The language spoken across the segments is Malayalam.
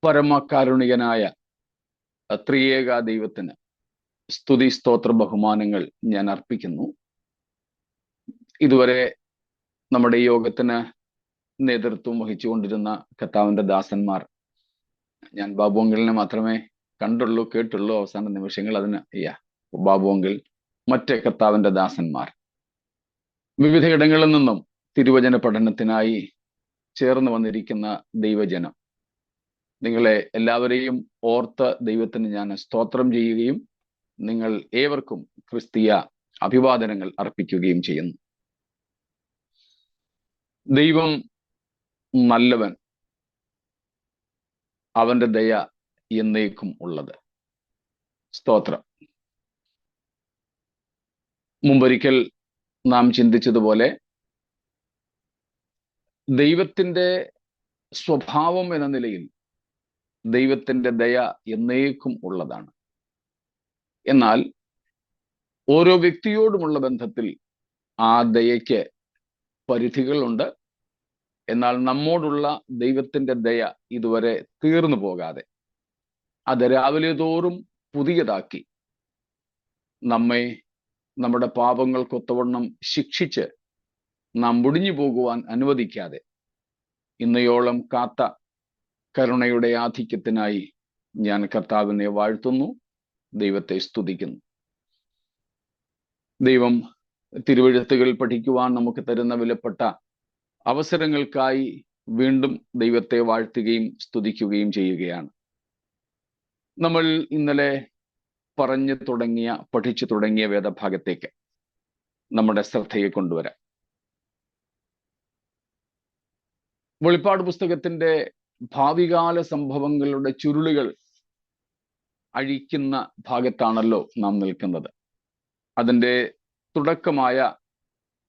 പരമകാരുണികനായ ത്രിയേക ദൈവത്തിന് സ്തുതി സ്തോത്ര ബഹുമാനങ്ങൾ ഞാൻ അർപ്പിക്കുന്നു. ഇതുവരെ നമ്മുടെ യോഗത്തിന് നേതൃത്വം വഹിച്ചുകൊണ്ടിരുന്ന കർത്താവിന്റെ ദാസന്മാർ, ഞാൻ ബാബു അങ്കിളിനെ മാത്രമേ കണ്ടുള്ളൂ, കേട്ടുള്ളൂ. അവസാന നിമിഷങ്ങൾ അതിന് ബാബു അങ്കിൾ, മറ്റ് കർത്താവിന്റെ ദാസന്മാർ, വിവിധ ഇടങ്ങളിൽ നിന്നും തിരുവചന പഠനത്തിനായി ചേർന്ന് വന്നിരിക്കുന്ന ദൈവജനം, നിങ്ങളെ എല്ലാവരെയും ഓർത്ത് ദൈവത്തിന് ഞാൻ സ്തോത്രം ചെയ്യുകയും നിങ്ങൾ ഏവർക്കും ക്രിസ്തീയ അഭിവാദനങ്ങൾ അർപ്പിക്കുകയും ചെയ്യുന്നു. ദൈവം നല്ലവൻ, അവന്റെ ദയ എന്നേക്കും ഉള്ളത്. സ്തോത്രം. മുമ്പൊരിക്കൽ നാം ചിന്തിച്ചതുപോലെ ദൈവത്തിന്റെ സ്വഭാവം എന്ന നിലയിൽ ദൈവത്തിന്റെ ദയ എന്നേക്കും ഉള്ളതാണ്. എന്നാൽ ഓരോ വ്യക്തിയോടുമുള്ള ബന്ധത്തിൽ ആ ദയയ്ക്ക് പരിധികളുണ്ട്. എന്നാൽ നമ്മോടുള്ള ദൈവത്തിന്റെ ദയ ഇതുവരെ തീർന്നു പോകാതെ അത് രാവിലെ തോറും പുതിയതാക്കി നമ്മെ നമ്മുടെ പാപങ്ങൾക്കൊത്തവണ്ണം ശിക്ഷിച്ച് നാം മുടിഞ്ഞു പോകുവാൻ അനുവദിക്കാതെ ഇന്നയോളം കാത്ത കരുണയുടെ ആധിക്യത്തിനായി ഞാൻ കർത്താവിനെ വാഴ്ത്തുന്നു, ദൈവത്തെ സ്തുതിക്കുന്നു. ദൈവം തിരുവെഴുത്തുകൾ പഠിക്കുവാൻ നമുക്ക് തരുന്ന വിലപ്പെട്ട അവസരങ്ങൾക്കായി വീണ്ടും ദൈവത്തെ വാഴ്ത്തുകയും സ്തുതിക്കുകയും ചെയ്യുകയാണ്. നമ്മൾ ഇന്നലെ പഠിച്ചു തുടങ്ങിയ വേദഭാഗത്തേക്ക് നമ്മുടെ ശ്രദ്ധയെ കൊണ്ടുവരാം. വെളിപ്പാട് പുസ്തകത്തിന്റെ ഭാവികാല സംഭവങ്ങളുടെ ചുരുളുകൾ അഴിക്കുന്ന ഭാഗത്താണല്ലോ നാം നിൽക്കുന്നത്. അതിൻ്റെ തുടക്കമായ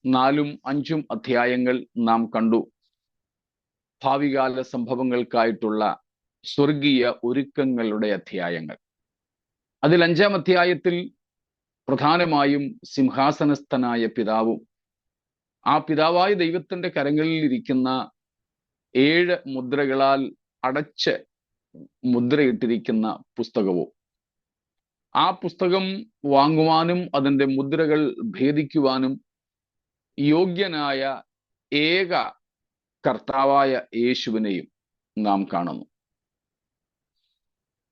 4ഉം 5ഉം അധ്യായങ്ങൾ നാം കണ്ടു. ഭാവികാല സംഭവങ്ങൾക്കായിട്ടുള്ള സ്വർഗീയ ഒരുക്കങ്ങളുടെ അധ്യായങ്ങൾ. അതിൽ 5ാം അധ്യായത്തിൽ പ്രധാനമായും സിംഹാസനസ്ഥനായ പിതാവും ആ പിതാവായ ദൈവത്തിന്റെ കരങ്ങളിൽ ഇരിക്കുന്ന 7 മുദ്രകളാൽ അടച്ച് മുദ്രയിട്ടിരിക്കുന്ന പുസ്തകവും, ആ പുസ്തകം വാങ്ങുവാനും അതിൻ്റെ മുദ്രകൾ ഭേദിക്കുവാനും യോഗ്യനായ ഏക കർത്താവായ യേശുവിനെയും നാം കാണുന്നു.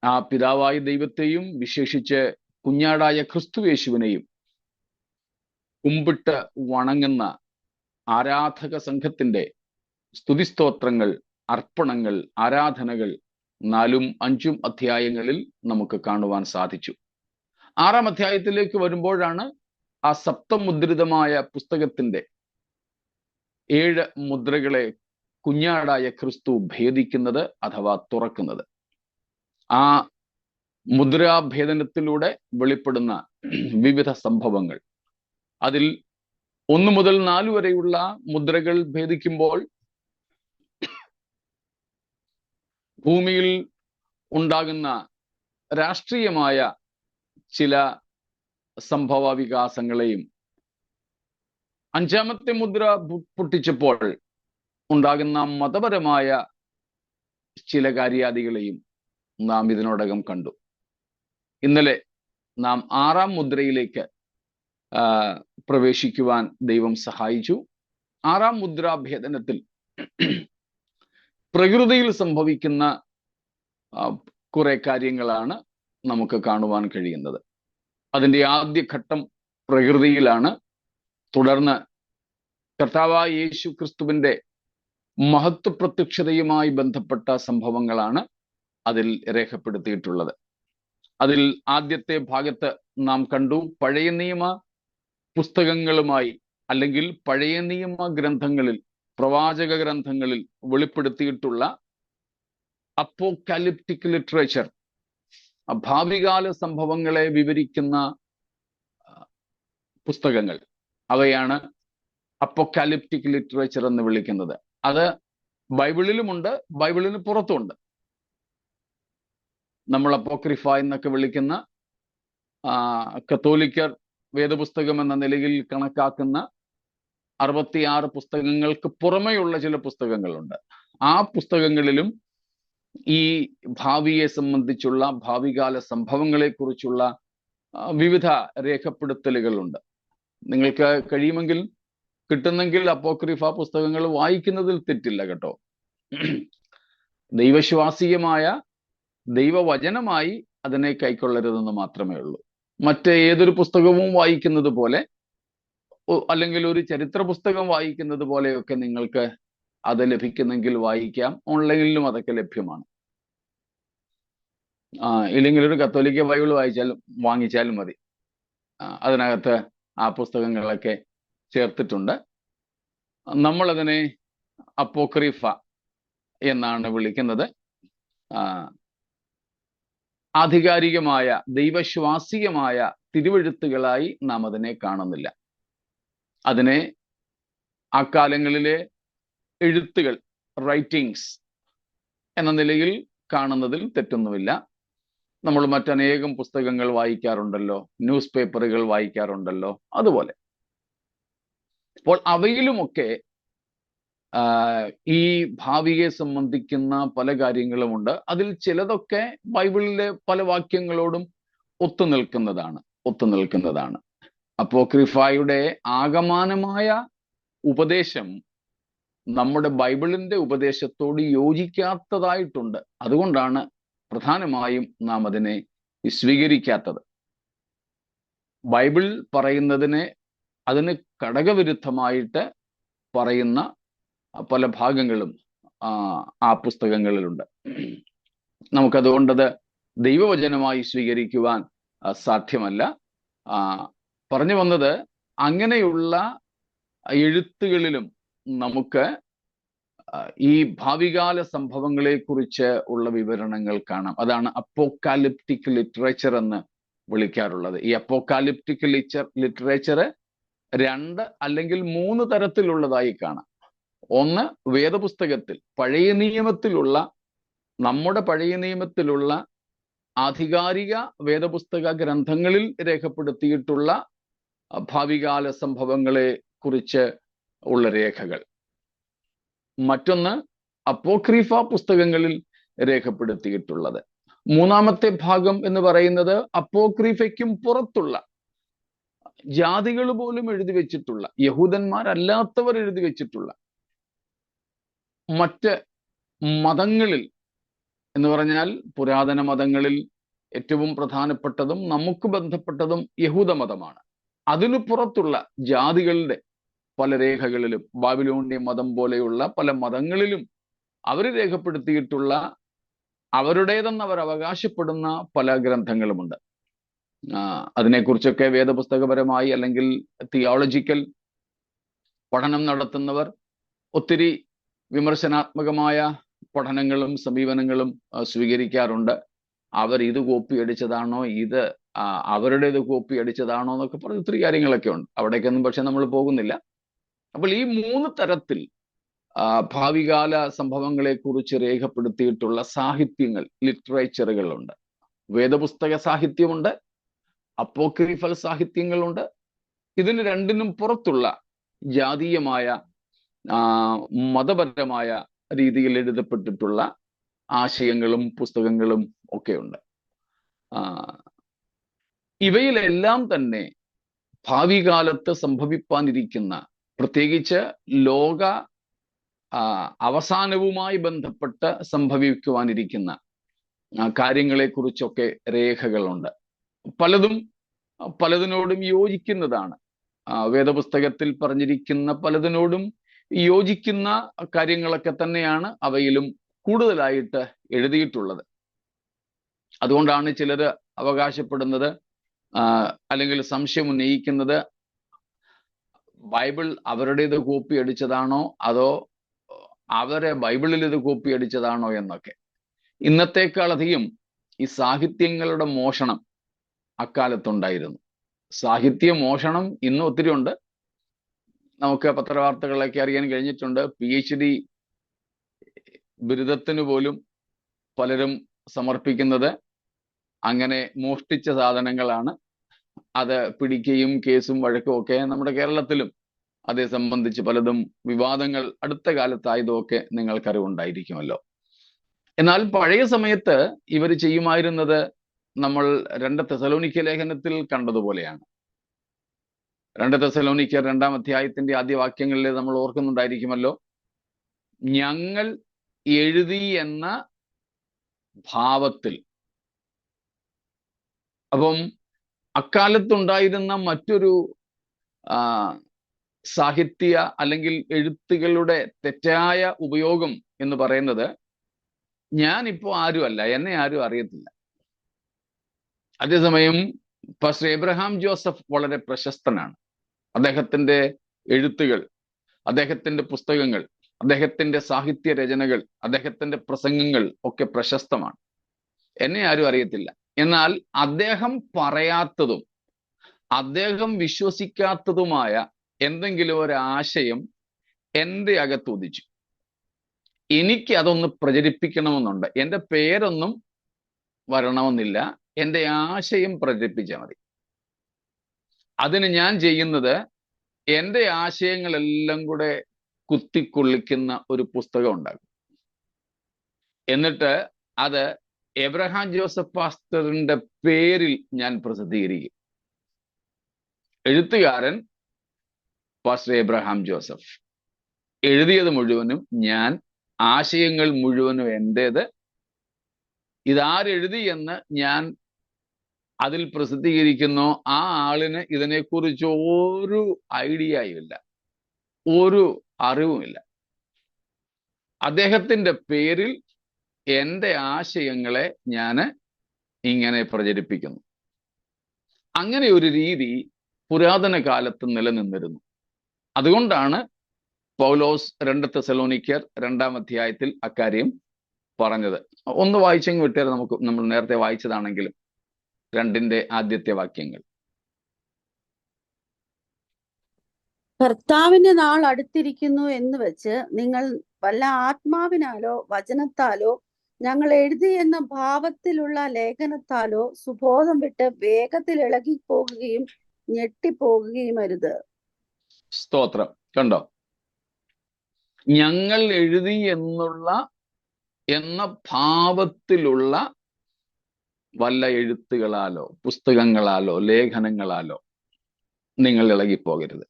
ആ പിതാവായ ദൈവത്തെയും വിശേഷിച്ച് കുഞ്ഞാടായ ക്രിസ്തുയേശുവിനെയും കുമ്പിട്ട് വണങ്ങുന്ന ആരാധക സംഘത്തിന്റെ സ്തുതിസ്തോത്രങ്ങൾ, അർപ്പണങ്ങൾ, ആരാധനകൾ 4ഉം 5ഉം അധ്യായങ്ങളിൽ നമുക്ക് കാണുവാൻ സാധിച്ചു. 6ാം അധ്യായത്തിലേക്ക് വരുമ്പോഴാണ് ആ സപ്തമുദ്രിതമായ പുസ്തകത്തിന്റെ 7 മുദ്രകളെ കുഞ്ഞാടായ ക്രിസ്തു ഭേദിക്കുന്നത് അഥവാ തുറക്കുന്നത്. ആ മുദ്രാഭേദനത്തിലൂടെ വെളിപ്പെടുന്ന വിവിധ സംഭവങ്ങൾ, അതിൽ 1 മുതൽ 4 വരെയുള്ള മുദ്രകൾ ഭേദിക്കുമ്പോൾ ഭൂമിയിൽ ഉണ്ടാകുന്ന രാഷ്ട്രീയമായ ചില സംഭവ വികാസങ്ങളെയും 5ാമത്തെ മുദ്ര പൊട്ടിച്ചപ്പോൾ ഉണ്ടാകുന്ന മതപരമായ ചില കാര്യാദികളെയും നാം ഇതിനോടകം കണ്ടു. ഇന്നലെ നാം 6ാം മുദ്രയിലേക്ക് പ്രവേശിക്കുവാൻ ദൈവം സഹായിച്ചു. 6ാം മുദ്രാഭേദനത്തിൽ പ്രകൃതിയിൽ സംഭവിക്കുന്ന കുറെ കാര്യങ്ങളാണ് നമുക്ക് കാണുവാൻ കഴിയുന്നത്. അതിൻ്റെ ആദ്യ ഘട്ടം പ്രകൃതിയിലാണ്. തുടർന്ന് കർത്താവായ യേശു ക്രിസ്തുവിന്റെ മഹത്വ പ്രത്യക്ഷതയുമായി ബന്ധപ്പെട്ട സംഭവങ്ങളാണ് അതിൽ രേഖപ്പെടുത്തിയിട്ടുള്ളത്. അതിൽ ആദ്യത്തെ ഭാഗത്ത് നാം കണ്ടു, പഴയ നിയമ പുസ്തകങ്ങളുമായി അല്ലെങ്കിൽ പഴയ നിയമ ഗ്രന്ഥങ്ങളിൽ, പ്രവാചക ഗ്രന്ഥങ്ങളിൽ വെളിപ്പെടുത്തിയിട്ടുള്ള അപ്പോക്കാലിപ്റ്റിക് ലിറ്ററേച്ചർ, ഭാവികാല സംഭവങ്ങളെ വിവരിക്കുന്ന പുസ്തകങ്ങൾ, അവയാണ് അപ്പോക്കാലിപ്റ്റിക് ലിറ്ററേച്ചർ എന്ന് വിളിക്കുന്നത്. അത് ബൈബിളിലുമുണ്ട്, ബൈബിളിന് പുറത്തുമുണ്ട്. നമ്മൾ അപ്പോക്രിഫ എന്നൊക്കെ വിളിക്കുന്ന കത്തോലിക്കർ വേദപുസ്തകം എന്ന നിലയിൽ കണക്കാക്കുന്ന 66 പുസ്തകങ്ങൾക്ക് പുറമെയുള്ള ചില പുസ്തകങ്ങളുണ്ട്. ആ പുസ്തകങ്ങളിലും ഈ ഭാവിയെ സംബന്ധിച്ചുള്ള ഭാവികാല സംഭവങ്ങളെ കുറിച്ചുള്ള വിവിധ രേഖപ്പെടുത്തലുകളുണ്ട്. നിങ്ങൾക്ക് കഴിയുമെങ്കിൽ കിട്ടുന്നെങ്കിൽ അപ്പോക്രിഫ പുസ്തകങ്ങൾ വായിക്കുന്നതിൽ തെറ്റില്ല കേട്ടോ. ദൈവശ്വാസീയമായ ദൈവവചനമായി അതിനെ കൈക്കൊള്ളരുതെന്ന് മാത്രമേ ഉള്ളൂ. മറ്റേതൊരു പുസ്തകവും വായിക്കുന്നത് പോലെ അല്ലെങ്കിൽ ഒരു ചരിത്ര പുസ്തകം വായിക്കുന്നത് പോലെയൊക്കെ നിങ്ങൾക്ക് അത് ലഭിക്കുന്നെങ്കിൽ വായിക്കാം. ഓൺലൈനിലും അതൊക്കെ ലഭ്യമാണ്. ഇല്ലെങ്കിൽ ഒരു കത്തോലിക്ക ബൈബിൾ വാങ്ങിച്ചാലും മതി. അതിനകത്ത് ആ പുസ്തകങ്ങളൊക്കെ ചേർത്തിട്ടുണ്ട്. നമ്മളതിനെ അപ്പോക്രിഫ എന്നാണ് വിളിക്കുന്നത്. ആധികാരികമായ ദൈവശ്വാസീയമായ തിരുവെഴുത്തുകളായി നാം അതിനെ കാണുന്നില്ല. അതിനെ ആ കാലങ്ങളിലെ എഴുത്തുകൾ, റൈറ്റിങ്സ് എന്ന നിലയിൽ കാണുന്നതിൽ തെറ്റൊന്നുമില്ല. നമ്മൾ മറ്റനേകം പുസ്തകങ്ങൾ വായിക്കാറുണ്ടല്ലോ, ന്യൂസ് പേപ്പറുകൾ വായിക്കാറുണ്ടല്ലോ, അതുപോലെ. അപ്പോൾ അവയിലുമൊക്കെ ഈ ഭാവിയെ സംബന്ധിക്കുന്ന പല കാര്യങ്ങളുമുണ്ട്. അതിൽ ചിലതൊക്കെ ബൈബിളിലെ പല വാക്യങ്ങളോടും ഒത്തുനിൽക്കുന്നതാണ്. അപ്പോക്രിഫയുടെ ആകമാനമായ ഉപദേശം നമ്മുടെ ബൈബിളിന്റെ ഉപദേശത്തോട് യോജിക്കാത്തതായിട്ടുണ്ട്. അതുകൊണ്ടാണ് പ്രധാനമായും നാം അതിനെ സ്വീകരിക്കാത്തത്. ബൈബിൾ പറയുന്നതിനെ അതിന് ഘടകവിരുദ്ധമായിട്ട് പറയുന്ന പല ഭാഗങ്ങളും ആ പുസ്തകങ്ങളിലുണ്ട്. നമുക്കതുകൊണ്ടത് ദൈവവചനമായി സ്വീകരിക്കുവാൻ സാധ്യമല്ല. പറഞ്ഞു വന്നത്, അങ്ങനെയുള്ള എഴുത്തുകളിലും നമുക്ക് ഈ ഭാവികാല സംഭവങ്ങളെ കുറിച്ച് ഉള്ള വിവരണങ്ങൾ കാണാം. അതാണ് അപ്പോക്കാലിപ്റ്റിക് ലിറ്ററേച്ചർ എന്ന് വിളിക്കാറുള്ളത്. ഈ അപ്പോക്കാലിപ്റ്റിക് ലിറ്ററേച്ചർ 2 അല്ലെങ്കിൽ 3 തരത്തിലുള്ളതായി കാണാം. ഒന്ന്, വേദപുസ്തകത്തിൽ നമ്മുടെ പഴയ നിയമത്തിലുള്ള ആധികാരിക വേദപുസ്തക ഗ്രന്ഥങ്ങളിൽ രേഖപ്പെടുത്തിയിട്ടുള്ള ഭാവികാല സംഭവങ്ങളെ കുറിച്ച് ഉള്ള രേഖകൾ. മറ്റൊന്ന്, അപ്പോക്രിഫ പുസ്തകങ്ങളിൽ രേഖപ്പെടുത്തിയിട്ടുള്ളത്. മൂന്നാമത്തെ ഭാഗം എന്ന് പറയുന്നത് അപ്പോക്രിഫയ്ക്കും പുറത്തുള്ള ജാതികൾ പോലും എഴുതി വെച്ചിട്ടുള്ള, യഹൂദന്മാരല്ലാത്തവർ എഴുതി വെച്ചിട്ടുള്ള മറ്റ് മതങ്ങളിൽ എന്ന് പറഞ്ഞാൽ പുരാതന മതങ്ങളിൽ ഏറ്റവും പ്രധാനപ്പെട്ടതും നമുക്ക് ബന്ധപ്പെട്ടതും യഹൂദമതമാണ്. അതിനു പുറത്തുള്ള ജാതികളുടെ പല രേഖകളിലും, ബാബിലോണിയ മതം പോലെയുള്ള പല മതങ്ങളിലും അവർ രേഖപ്പെടുത്തിയിട്ടുള്ള അവരുടേതെന്ന് അവർ അവകാശപ്പെടുന്ന പല ഗ്രന്ഥങ്ങളുമുണ്ട്. അതിനെക്കുറിച്ചൊക്കെ വേദപുസ്തകപരമായി അല്ലെങ്കിൽ തിയോളജിക്കൽ പഠനം നടത്തുന്നവർ ഒത്തിരി വിമർശനാത്മകമായ പഠനങ്ങളും സമീപനങ്ങളും സ്വീകരിക്കാറുണ്ട്. അവർ ഇത് കോപ്പി അടിച്ചതാണോ, ഇത് അവരുടേത് കോപ്പി അടിച്ചതാണോ എന്നൊക്കെ പറഞ്ഞ് ഒത്തിരി കാര്യങ്ങളൊക്കെ ഉണ്ട്. അവിടേക്കൊന്നും പക്ഷെ നമ്മൾ പോകുന്നില്ല. അപ്പോൾ ഈ 3 തരത്തിൽ ഭാവികാല സംഭവങ്ങളെ കുറിച്ച് രേഖപ്പെടുത്തിയിട്ടുള്ള സാഹിത്യങ്ങൾ, ലിറ്ററേച്ചറുകളുണ്ട്. വേദപുസ്തക സാഹിത്യമുണ്ട്, അപ്പോക്രിഫൽ സാഹിത്യങ്ങളുണ്ട്. ഇതിന് രണ്ടിനും പുറത്തുള്ള ജാതീയമായ മതപരമായ രീതിയിൽ എഴുതപ്പെട്ടിട്ടുള്ള ആശയങ്ങളും പുസ്തകങ്ങളും ഒക്കെയുണ്ട്. ഇവയിലെല്ലാം തന്നെ ഭാവി കാലത്ത് സംഭവിപ്പാനിരിക്കുന്ന, പ്രത്യേകിച്ച് ലോക അവസാനവുമായി ബന്ധപ്പെട്ട് സംഭവിക്കുവാനിരിക്കുന്ന കാര്യങ്ങളെക്കുറിച്ചൊക്കെ രേഖകളുണ്ട്. പലതിനോടും യോജിക്കുന്നതാണ്. വേദപുസ്തകത്തിൽ പറഞ്ഞിരിക്കുന്ന പലതിനോടും യോജിക്കുന്ന കാര്യങ്ങളൊക്കെ തന്നെയാണ് അവയിലും കൂടുതലായിട്ട് എഴുതിയിട്ടുള്ളത്. അതുകൊണ്ടാണ് ചിലർ അവകാശപ്പെടുന്നത് അല്ലെങ്കിൽ സംശയം ഉന്നയിക്കുന്നത്, ബൈബിൾ അവരുടേത് കോപ്പി അടിച്ചതാണോ അതോ അവരെ ബൈബിളിൽ ഇത് കോപ്പി അടിച്ചതാണോ എന്നൊക്കെ. ഇന്നത്തേക്കാളധികം ഈ സാഹിത്യങ്ങളുടെ മോഷണം അക്കാലത്തുണ്ടായിരുന്നു. സാഹിത്യ മോഷണം ഇന്ന് ഒത്തിരി ഉണ്ട്. നമുക്ക് പത്രവാർത്തകളൊക്കെ അറിയാൻ കഴിഞ്ഞിട്ടുണ്ട്. PhD ബിരുദത്തിന് പോലും പലരും സമർപ്പിക്കുന്നത് അങ്ങനെ മോഷ്ടിച്ച സാധനങ്ങളാണ്. അത് പിടിക്കുകയും കേസും വഴക്കും ഒക്കെ നമ്മുടെ കേരളത്തിലും അതേ സംബന്ധിച്ച് പലതും വിവാദങ്ങൾ അടുത്ത കാലത്തായതുമൊക്കെ നിങ്ങൾക്കറിവുണ്ടായിരിക്കുമല്ലോ. എന്നാൽ പഴയ സമയത്ത് ഇവർ ചെയ്യുമായിരുന്നത് നമ്മൾ 2 തെസലോനിക്ക ലേഖനത്തിൽ കണ്ടതുപോലെയാണ്. 2 തെസലോനിക്കർ 2-ാം അധ്യായത്തിന്റെ ആദ്യ വാക്യങ്ങളിൽ നമ്മൾ ഓർക്കുന്നുണ്ടായിരിക്കുമല്ലോ, ഞങ്ങൾ എഴുതി എന്ന ഭാവത്തിൽ. അപ്പം അക്കാലത്തുണ്ടായിരുന്ന മറ്റൊരു സാഹിത്യ അല്ലെങ്കിൽ എഴുത്തുകളുടെ തെറ്റായ ഉപയോഗം എന്ന് പറയുന്നത്, ഞാനിപ്പോ ആരുമല്ല, എന്നെ ആരും അറിയത്തില്ല. അതേസമയം പാസ്റ്റർ എബ്രഹാം ജോസഫ് വളരെ പ്രശസ്തനാണ്. അദ്ദേഹത്തിന്റെ എഴുത്തുകൾ, അദ്ദേഹത്തിന്റെ പുസ്തകങ്ങൾ, അദ്ദേഹത്തിന്റെ സാഹിത്യ രചനകൾ, അദ്ദേഹത്തിന്റെ പ്രസംഗങ്ങൾ ഒക്കെ പ്രശസ്തമാണ്. എന്നെ ആരും അറിയത്തില്ല. എന്നാൽ അദ്ദേഹം പറയാത്തതും അദ്ദേഹം വിശ്വസിക്കാത്തതുമായ എന്തെങ്കിലും ഒരു ആശയം എൻ്റെ അകത്ത് ഉദിച്ചു. എനിക്ക് അതൊന്ന് പ്രചരിപ്പിക്കണമെന്നുണ്ട്. എൻ്റെ പേരൊന്നും വരണമെന്നില്ല, എൻ്റെ ആശയം പ്രചരിപ്പിച്ചാൽ മതി. അതിന് ഞാൻ ചെയ്യുന്നത് എൻ്റെ ആശയങ്ങളെല്ലാം കൂടെ കുത്തിക്കൊള്ളിക്കുന്ന ഒരു പുസ്തകം ഉണ്ടാകും. എന്നിട്ട് അത് എബ്രഹാം ജോസഫ് പാസ്റ്ററിന്റെ പേരിൽ ഞാൻ പ്രസിദ്ധീകരിക്കും. എഴുത്തുകാരൻ പാസ്റ്റർ എബ്രഹാം ജോസഫ്, എഴുതിയത് മുഴുവനും ഞാൻ, ആശയങ്ങൾ മുഴുവനും എൻ്റേത്. ഇതാരെഴുതി എന്ന് ഞാൻ അതിൽ പ്രസിദ്ധീകരിക്കുന്നു. ആ ആളിന് ഇതിനെക്കുറിച്ച് ഒരു ഐഡിയയും ഇല്ല, ഒരു അറിവുമില്ല. അദ്ദേഹത്തിന്റെ പേരിൽ എൻ്റെ ആശയങ്ങളെ ഞാൻ ഇങ്ങനെ പ്രചരിപ്പിക്കുന്നു. അങ്ങനെ ഒരു രീതി പുരാതന കാലത്ത് നിലനിന്നിരുന്നു. അതുകൊണ്ടാണ് പൗലോസ് 2 തെസലോനിക്കർ 2-ാം അധ്യായത്തിൽ അക്കാര്യം പറഞ്ഞത്. ഒന്ന് വായിച്ചെങ്കിൽ വിട്ടേരെ നമുക്ക്, നമ്മൾ നേരത്തെ വായിച്ചതാണെങ്കിലും 2-ന്റെ ആദ്യത്തെ വാക്യങ്ങൾ. കർത്താവിന്റെ നാൾ അടുത്തിരിക്കുന്നു എന്ന് വെച്ച് നിങ്ങൾ വല്ല ആത്മാവിനാലോ വചനത്താലോ ഞങ്ങൾ എഴുതി എന്ന ഭാവത്തിലുള്ള ലേഖനത്താലോ സുബോധം വിട്ട് വേഗത്തിൽ ഇളകിപ്പോകുകയും ഞെട്ടിപ്പോകുകയും അരുത്. സ്തോത്രം. കണ്ടോ, ഞങ്ങൾ എഴുതി എന്ന ഭാവത്തിലുള്ള വല്ല എഴുത്തുകളാലോ പുസ്തകങ്ങളാലോ ലേഖനങ്ങളാലോ നിങ്ങൾ ഇളകിപ്പോകരുത്.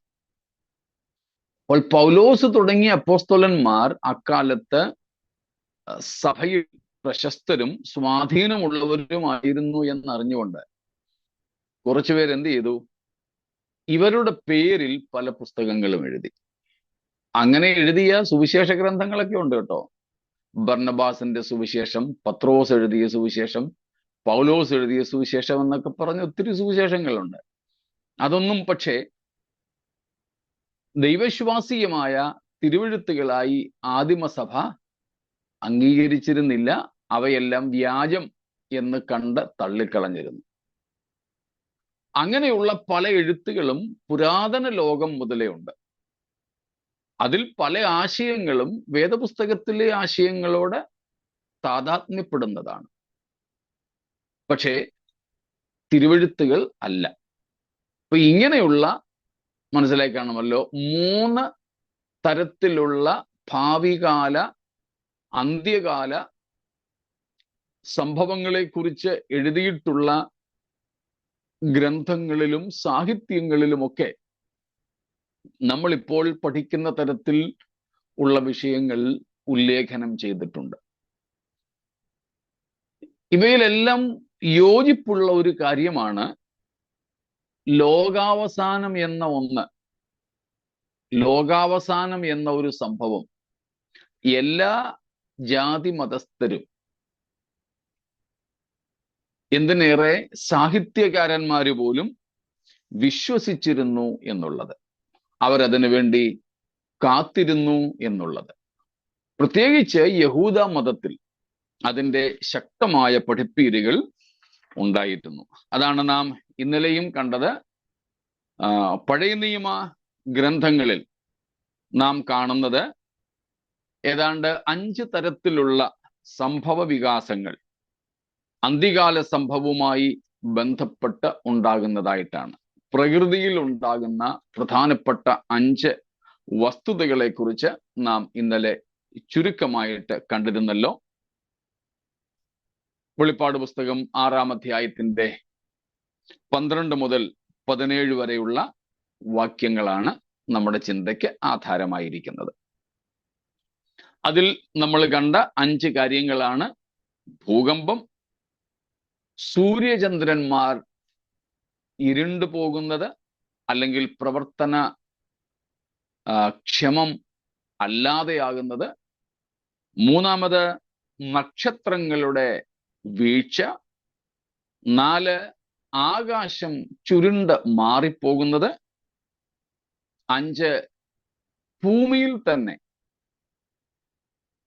അപ്പോൾ പൗലോസ് തുടങ്ങിയ അപ്പോസ്തലന്മാർ അക്കാലത്ത് സഭയിൽ പ്രശസ്തരും സ്വാധീനമുള്ളവരുമായിരുന്നു എന്നറിഞ്ഞുകൊണ്ട് കുറച്ചുപേർ എന്ത് ചെയ്തു, ഇവരുടെ പേരിൽ പല പുസ്തകങ്ങളും എഴുതി. അങ്ങനെ എഴുതിയ സുവിശേഷ ഗ്രന്ഥങ്ങളൊക്കെ ഉണ്ട് കേട്ടോ. ബർന്നബാസിന്റെ സുവിശേഷം, പത്രോസ് എഴുതിയ സുവിശേഷം, പൗലോസ് എഴുതിയ സുവിശേഷം എന്നൊക്കെ പറഞ്ഞ് ഒത്തിരി സുവിശേഷങ്ങളുണ്ട്. അതൊന്നും പക്ഷേ ദൈവവിശ്വാസീയമായ തിരുവെഴുത്തുകളായി ആദിമസഭ അംഗീകരിച്ചിരുന്നില്ല. അവയെല്ലാം വ്യാജം എന്ന് കണ്ട് തള്ളിക്കളഞ്ഞിരുന്നു. അങ്ങനെയുള്ള പല എഴുത്തുകളും പുരാതന ലോകം മുതലേ ഉണ്ട്. അതിൽ പല ആശയങ്ങളും വേദപുസ്തകത്തിലെ ആശയങ്ങളോട് താദാത്മ്യപ്പെടുന്നതാണ്. പക്ഷേ തിരുവെഴുത്തുകൾ അല്ല. അപ്പൊ ഇങ്ങനെയുള്ള, മനസ്സിലായി കാണുമല്ലോ, 3 തരത്തിലുള്ള ഭാവികാല അന്ത്യകാല സംഭവങ്ങളെക്കുറിച്ച് എഴുതിയിട്ടുള്ള ഗ്രന്ഥങ്ങളിലും സാഹിത്യങ്ങളിലുമൊക്കെ നമ്മളിപ്പോൾ പഠിക്കുന്ന തരത്തിൽ ഉള്ള വിഷയങ്ങൾ ഉല്ലേഖനം ചെയ്തിട്ടുണ്ട്. ഇവയിലെല്ലാം യോജിപ്പുള്ള ഒരു കാര്യമാണ് ലോകാവസാനം എന്ന ഒരു സംഭവം എല്ലാ ജാതി മതസ്ഥരും, എന്തിനേറെ സാഹിത്യകാരന്മാര് പോലും വിശ്വസിച്ചിരുന്നു എന്നുള്ളത്, അവരതിനു വേണ്ടി കാത്തിരുന്നു എന്നുള്ളത്. പ്രത്യേകിച്ച് യഹൂദ മതത്തിൽ അതിൻ്റെ ശക്തമായ പഠിപ്പീരുകൾ ഉണ്ടായിരുന്നു. അതാണ് നാം ഇന്നലെയും കണ്ടത്. പഴയ നിയമ ഗ്രന്ഥങ്ങളിൽ നാം കാണുന്നത് ഏതാണ്ട് 5 തരത്തിലുള്ള സംഭവ വികാസങ്ങൾ അന്ത്യകാല സംഭവവുമായി ബന്ധപ്പെട്ട് ഉണ്ടാകുന്നതായിട്ടാണ്. പ്രകൃതിയിൽ ഉണ്ടാകുന്ന പ്രധാനപ്പെട്ട 5 വസ്തുതകളെ കുറിച്ച് നാം ഇന്നലെ ചുരുക്കമായിട്ട് കണ്ടിരുന്നല്ലോ. വെളിപ്പാട് പുസ്തകം 6-ാം അധ്യായത്തിന്റെ 12 മുതൽ 17 വരെയുള്ള വാക്യങ്ങളാണ് നമ്മുടെ ചിന്തയ്ക്ക് ആധാരമായിരിക്കുന്നത്. അതിൽ നമ്മൾ കണ്ട 5 കാര്യങ്ങളാണ്: ഭൂകമ്പം, സൂര്യചന്ദ്രന്മാർ ഇരുണ്ടു പോകുന്നത് അല്ലെങ്കിൽ പ്രവർത്തന ക്ഷമം അല്ലാതെയാകുന്നത്, മൂന്നാമത് നക്ഷത്രങ്ങളുടെ വീഴ്ച, 4 ആകാശം ചുരുണ്ട് മാറിപ്പോകുന്നത്, 5 ഭൂമിയിൽ തന്നെ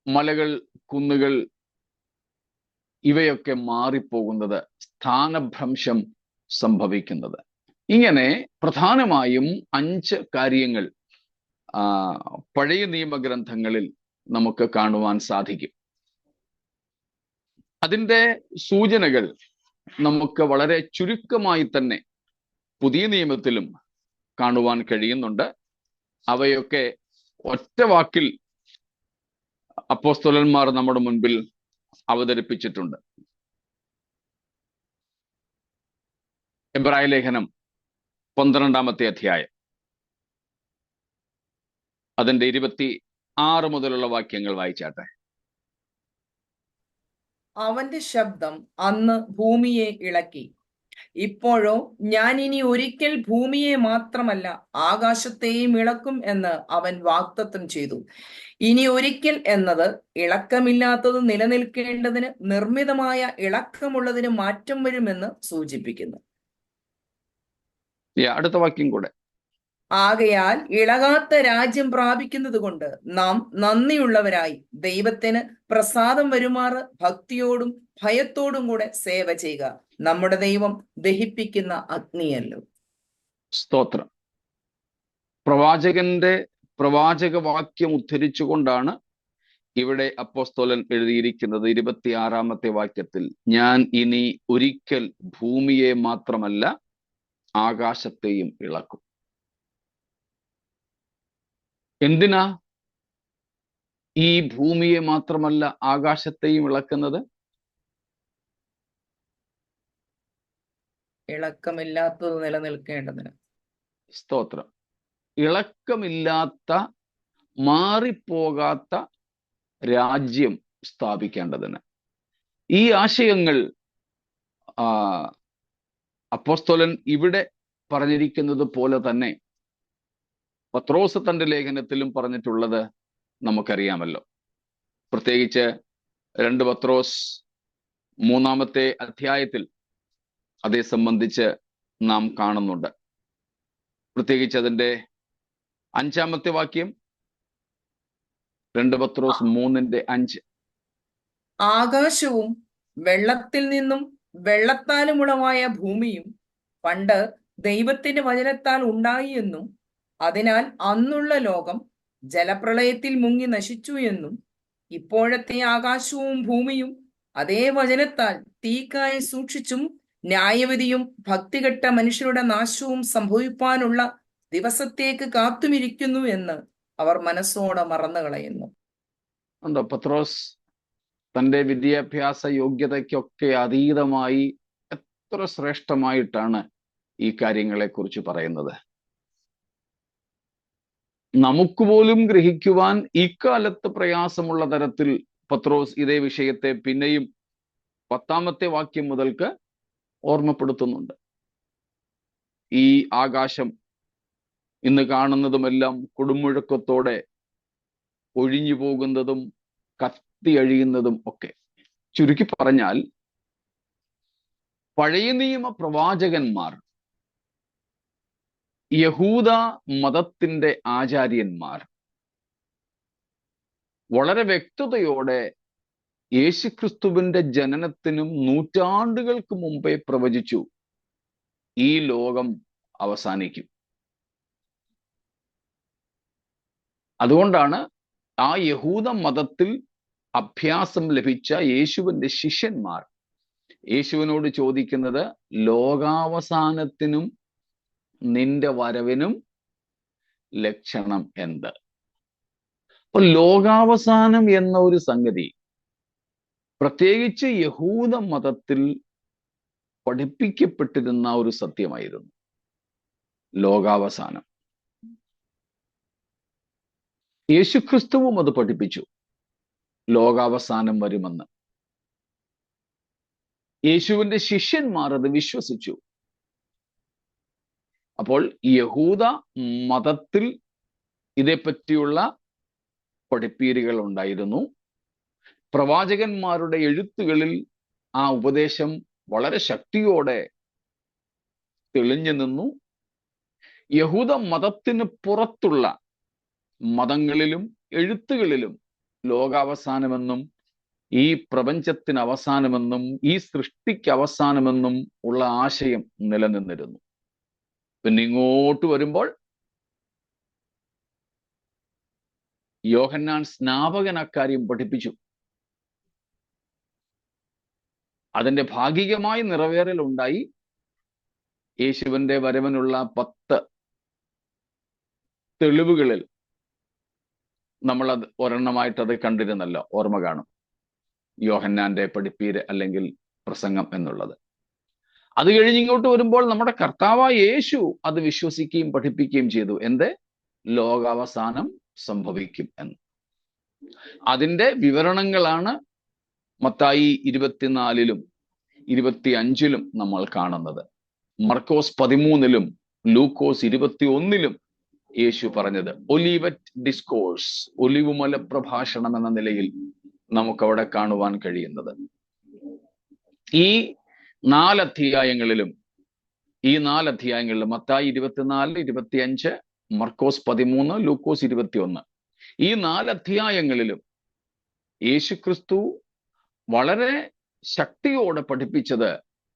മലകൾ, കുന്നുകൾ ഇവയൊക്കെ മാറിപ്പോകുന്നത്, സ്ഥാനഭ്രംശം സംഭവിക്കുന്നത്. ഇങ്ങനെ പ്രധാനമായും 5 കാര്യങ്ങൾ പഴയ നിയമഗ്രന്ഥങ്ങളിൽ നമുക്ക് കാണുവാൻ സാധിക്കും. അതിൻ്റെ സൂചനകൾ നമുക്ക് വളരെ ചുരുക്കമായി തന്നെ പുതിയ നിയമത്തിലും കാണുവാൻ കഴിയുന്നുണ്ട്. അവയൊക്കെ ഒറ്റ വാക്കിൽ അപ്പോസ്തലന്മാർ നമ്മുടെ മുൻപിൽ അവതരിപ്പിച്ചിട്ടുണ്ട്. എബ്രായ ലേഖനം 12-ാമത്തെ അധ്യായം അതിന്റെ 26 മുതലുള്ള വാക്യങ്ങൾ വായിച്ചാട്ടെ. അവന്റെ ശബ്ദം അന്ന് ഭൂമിയെ ഇളക്കി. ഇപ്പോഴോ ഞാൻ ഇനി ഒരിക്കൽ ഭൂമിയെ മാത്രമല്ല ആകാശത്തെയും ഇളക്കും എന്ന് അവൻ വാഗ്ദത്തം ചെയ്തു. ഇനി ഒരിക്കൽ എന്നത് ഇളക്കമില്ലാത്തത് നിലനിൽക്കേണ്ടതിന് നിർമ്മിതമായ ഇളക്കമുള്ളതിന് മാറ്റം വരുമെന്ന് സൂചിപ്പിക്കുന്നു. അടുത്ത വാക്യം കൂടെ. ആകയാൽ ഇളകാത്ത രാജ്യം പ്രാപിക്കുന്നത് കൊണ്ട് നാം നന്ദിയുള്ളവരായി ദൈവത്തിന് പ്രസാദം വരുമാറ് ഭക്തിയോടും ഭയത്തോടും കൂടെ സേവ ചെയ്യുക. നമ്മുടെ ദൈവം ദഹിപ്പിക്കുന്ന അഗ്നിയല്ലോ. സ്തോത്രം. പ്രവാചകന്റെ പ്രവാചകവാക്യം ഉദ്ധരിച്ചുകൊണ്ടാണ് ഇവിടെ അപ്പോസ്തലൻ എഴുതിയിരിക്കുന്നത്. 26-ാമത്തെ വാക്യത്തിൽ, ഞാൻ ഇനി ഒരിക്കൽ ഭൂമിയെ മാത്രമല്ല ആകാശത്തെയും ഇളക്കും. എന്തിനാ ഈ ഭൂമിയെ മാത്രമല്ല ആകാശത്തെയും ഇളക്കുന്നത്? ഇളക്കമില്ലാത്തത് നിലനിൽക്കേണ്ടതിന്. സ്തോത്രം. ഇളക്കമില്ലാത്ത, മാറിപ്പോകാത്ത രാജ്യം സ്ഥാപിക്കേണ്ടതിന്. ഈ ആശയങ്ങൾ അപ്പോസ്തലൻ ഇവിടെ പറഞ്ഞിരിക്കുന്നത് പോലെ തന്നെ പത്രോസ് തന്റെ ലേഖനത്തിലും പറഞ്ഞിട്ടുള്ളത് നമുക്കറിയാമല്ലോ. പ്രത്യേകിച്ച് 2 പത്രോസ് 3-ാമത്തെ അധ്യായത്തിൽ അതേ സംബന്ധിച്ച് നാം കാണുന്നുണ്ട്. പ്രത്യേകിച്ച് അതിന്റെ 5-ാമത്തെ വാക്യം, 2 പത്രോസ് 3:5. ആകാശവും വെള്ളത്തിൽ നിന്നും വെള്ളത്താലും ഉളവായ ഭൂമിയും പണ്ട് ദൈവത്തിന്റെ വചനത്താൽ ഉണ്ടായി എന്നും അതിനാൽ അന്നുള്ള ലോകം ജലപ്രളയത്തിൽ മുങ്ങി നശിച്ചു എന്നും ഇപ്പോഴത്തെ ആകാശവും ഭൂമിയും അതേ വചനത്താൽ തീക്കായി സൂക്ഷിച്ചും ന്യായവിധിയും ഭക്തികെട്ട മനുഷ്യരുടെ നാശവും സംഭവിപ്പാനുള്ള ദിവസത്തേക്ക് കാത്തുമിരിക്കുന്നു എന്ന് അവർ മനസ്സോടെ മറന്നു കളയുന്നു. പത്രോസ് തൻ്റെ വിദ്യാഭ്യാസ യോഗ്യതയ്ക്കൊക്കെ അതീതമായി എത്ര ശ്രേഷ്ഠമായിട്ടാണ് ഈ കാര്യങ്ങളെക്കുറിച്ച് പറയുന്നത്. നമുക്ക് പോലും ഗ്രഹിക്കുവാൻ ഇക്കാലത്ത് പ്രയാസമുള്ള തരത്തിൽ പത്രോസ് ഇതേ വിഷയത്തെ പിന്നെയും 10-ാമത്തെ വാക്യം മുതൽക്ക് ഓർമ്മപ്പെടുത്തുന്നുണ്ട്. ഈ ആകാശം ഇന്ന് കാണുന്നതുമെല്ലാം കൊടുമുഴക്കത്തോടെ ഒഴിഞ്ഞു പോകുന്നതും കത്തി അഴിയുന്നതും ഒക്കെ. ചുരുക്കി പറഞ്ഞാൽ, പഴയ നിയമ പ്രവാചകന്മാർ, യഹൂദ മതത്തിന്റെ ആചാര്യന്മാർ വളരെ വ്യക്തതയോടെ യേശുക്രിസ്തുവിന്റെ ജനനത്തിനും നൂറ്റാണ്ടുകൾക്ക് മുമ്പേ പ്രവചിച്ചു, ഈ ലോകം അവസാനിക്കും. അതുകൊണ്ടാണ് ആ യഹൂദ മതത്തിൽ അഭ്യാസം ലഭിച്ച യേശുവിന്റെ ശിഷ്യന്മാർ യേശുവിനോട് ചോദിക്കുന്നത്, ലോകാവസാനത്തിനും നിന്റെ വരവിനും ലക്ഷണം എന്ത്? അപ്പൊ ലോകാവസാനം എന്ന ഒരു സംഗതി പ്രത്യേകിച്ച് യഹൂദ മതത്തിൽ പഠിപ്പിക്കപ്പെട്ടിരുന്ന ഒരു സത്യമായിരുന്നു ലോകാവസാനം. യേശുക്രിസ്തുവും അത് പഠിപ്പിച്ചു, ലോകാവസാനം വരുമെന്ന്. യേശുവിന്റെ ശിഷ്യന്മാർ അത് വിശ്വസിച്ചു. അപ്പോൾ യഹൂദ മതത്തിൽ ഇതേപ്പറ്റിയുള്ള പഠിപ്പീരുകൾ ഉണ്ടായിരുന്നു. പ്രവാചകന്മാരുടെ എഴുത്തുകളിൽ ആ ഉപദേശം വളരെ ശക്തിയോടെ തെളിഞ്ഞു നിന്നു. യഹൂദ മതത്തിന് പുറത്തുള്ള മതങ്ങളിലും എഴുത്തുകളിലും ലോകാവസാനമെന്നും ഈ പ്രപഞ്ചത്തിന് അവസാനമെന്നും ഈ സൃഷ്ടിക്ക് അവസാനമെന്നും ഉള്ള ആശയം നിലനിന്നിരുന്നു. പിന്നെ ഇങ്ങോട്ട് വരുമ്പോൾ യോഹന്നാൻ സ്നാപകൻ അക്കാര്യം പഠിപ്പിച്ചു. അതിന്റെ ഭാഗികമായി നിറവേറലുണ്ടായി. യേശുവിന്റെ വരവിനുള്ള 10 തെളിവുകളിൽ നമ്മളത് ഒരെണ്ണമായിട്ടത് കണ്ടിരുന്നല്ലോ, ഓർമ്മ കാണും, യോഹന്നാന്റെ പഠിപ്പീര് അല്ലെങ്കിൽ പ്രസംഗം എന്നുള്ളത്. അത് കഴിഞ്ഞ് ഇങ്ങോട്ട് വരുമ്പോൾ നമ്മുടെ കർത്താവായ യേശു അത് വിശ്വസിക്കുകയും പഠിപ്പിക്കുകയും ചെയ്തു. എന്ത്? ലോകാവസാനം സംഭവിക്കും എന്ന്. അതിന്റെ വിവരണങ്ങളാണ് മത്തായി 24-ലും 25-ലും നമ്മൾ കാണുന്നത്. മർക്കോസ് 13-ലും ലൂക്കോസ് 21-ലും യേശു പറഞ്ഞത് ഒലിവറ്റ് ഡിസ്കോഴ്സ്, ഒലിവുമല പ്രഭാഷണം എന്ന നിലയിൽ നമുക്കവിടെ കാണുവാൻ കഴിയുന്നത്. ഈ 4 അധ്യായങ്ങളിലും മത്തായി 24, 25, മർക്കോസ് 13, ലൂക്കോസ് 21, ഈ 4 അധ്യായങ്ങളിലും യേശുക്രിസ്തു വളരെ ശക്തിയോടെ പഠിപ്പിച്ചത്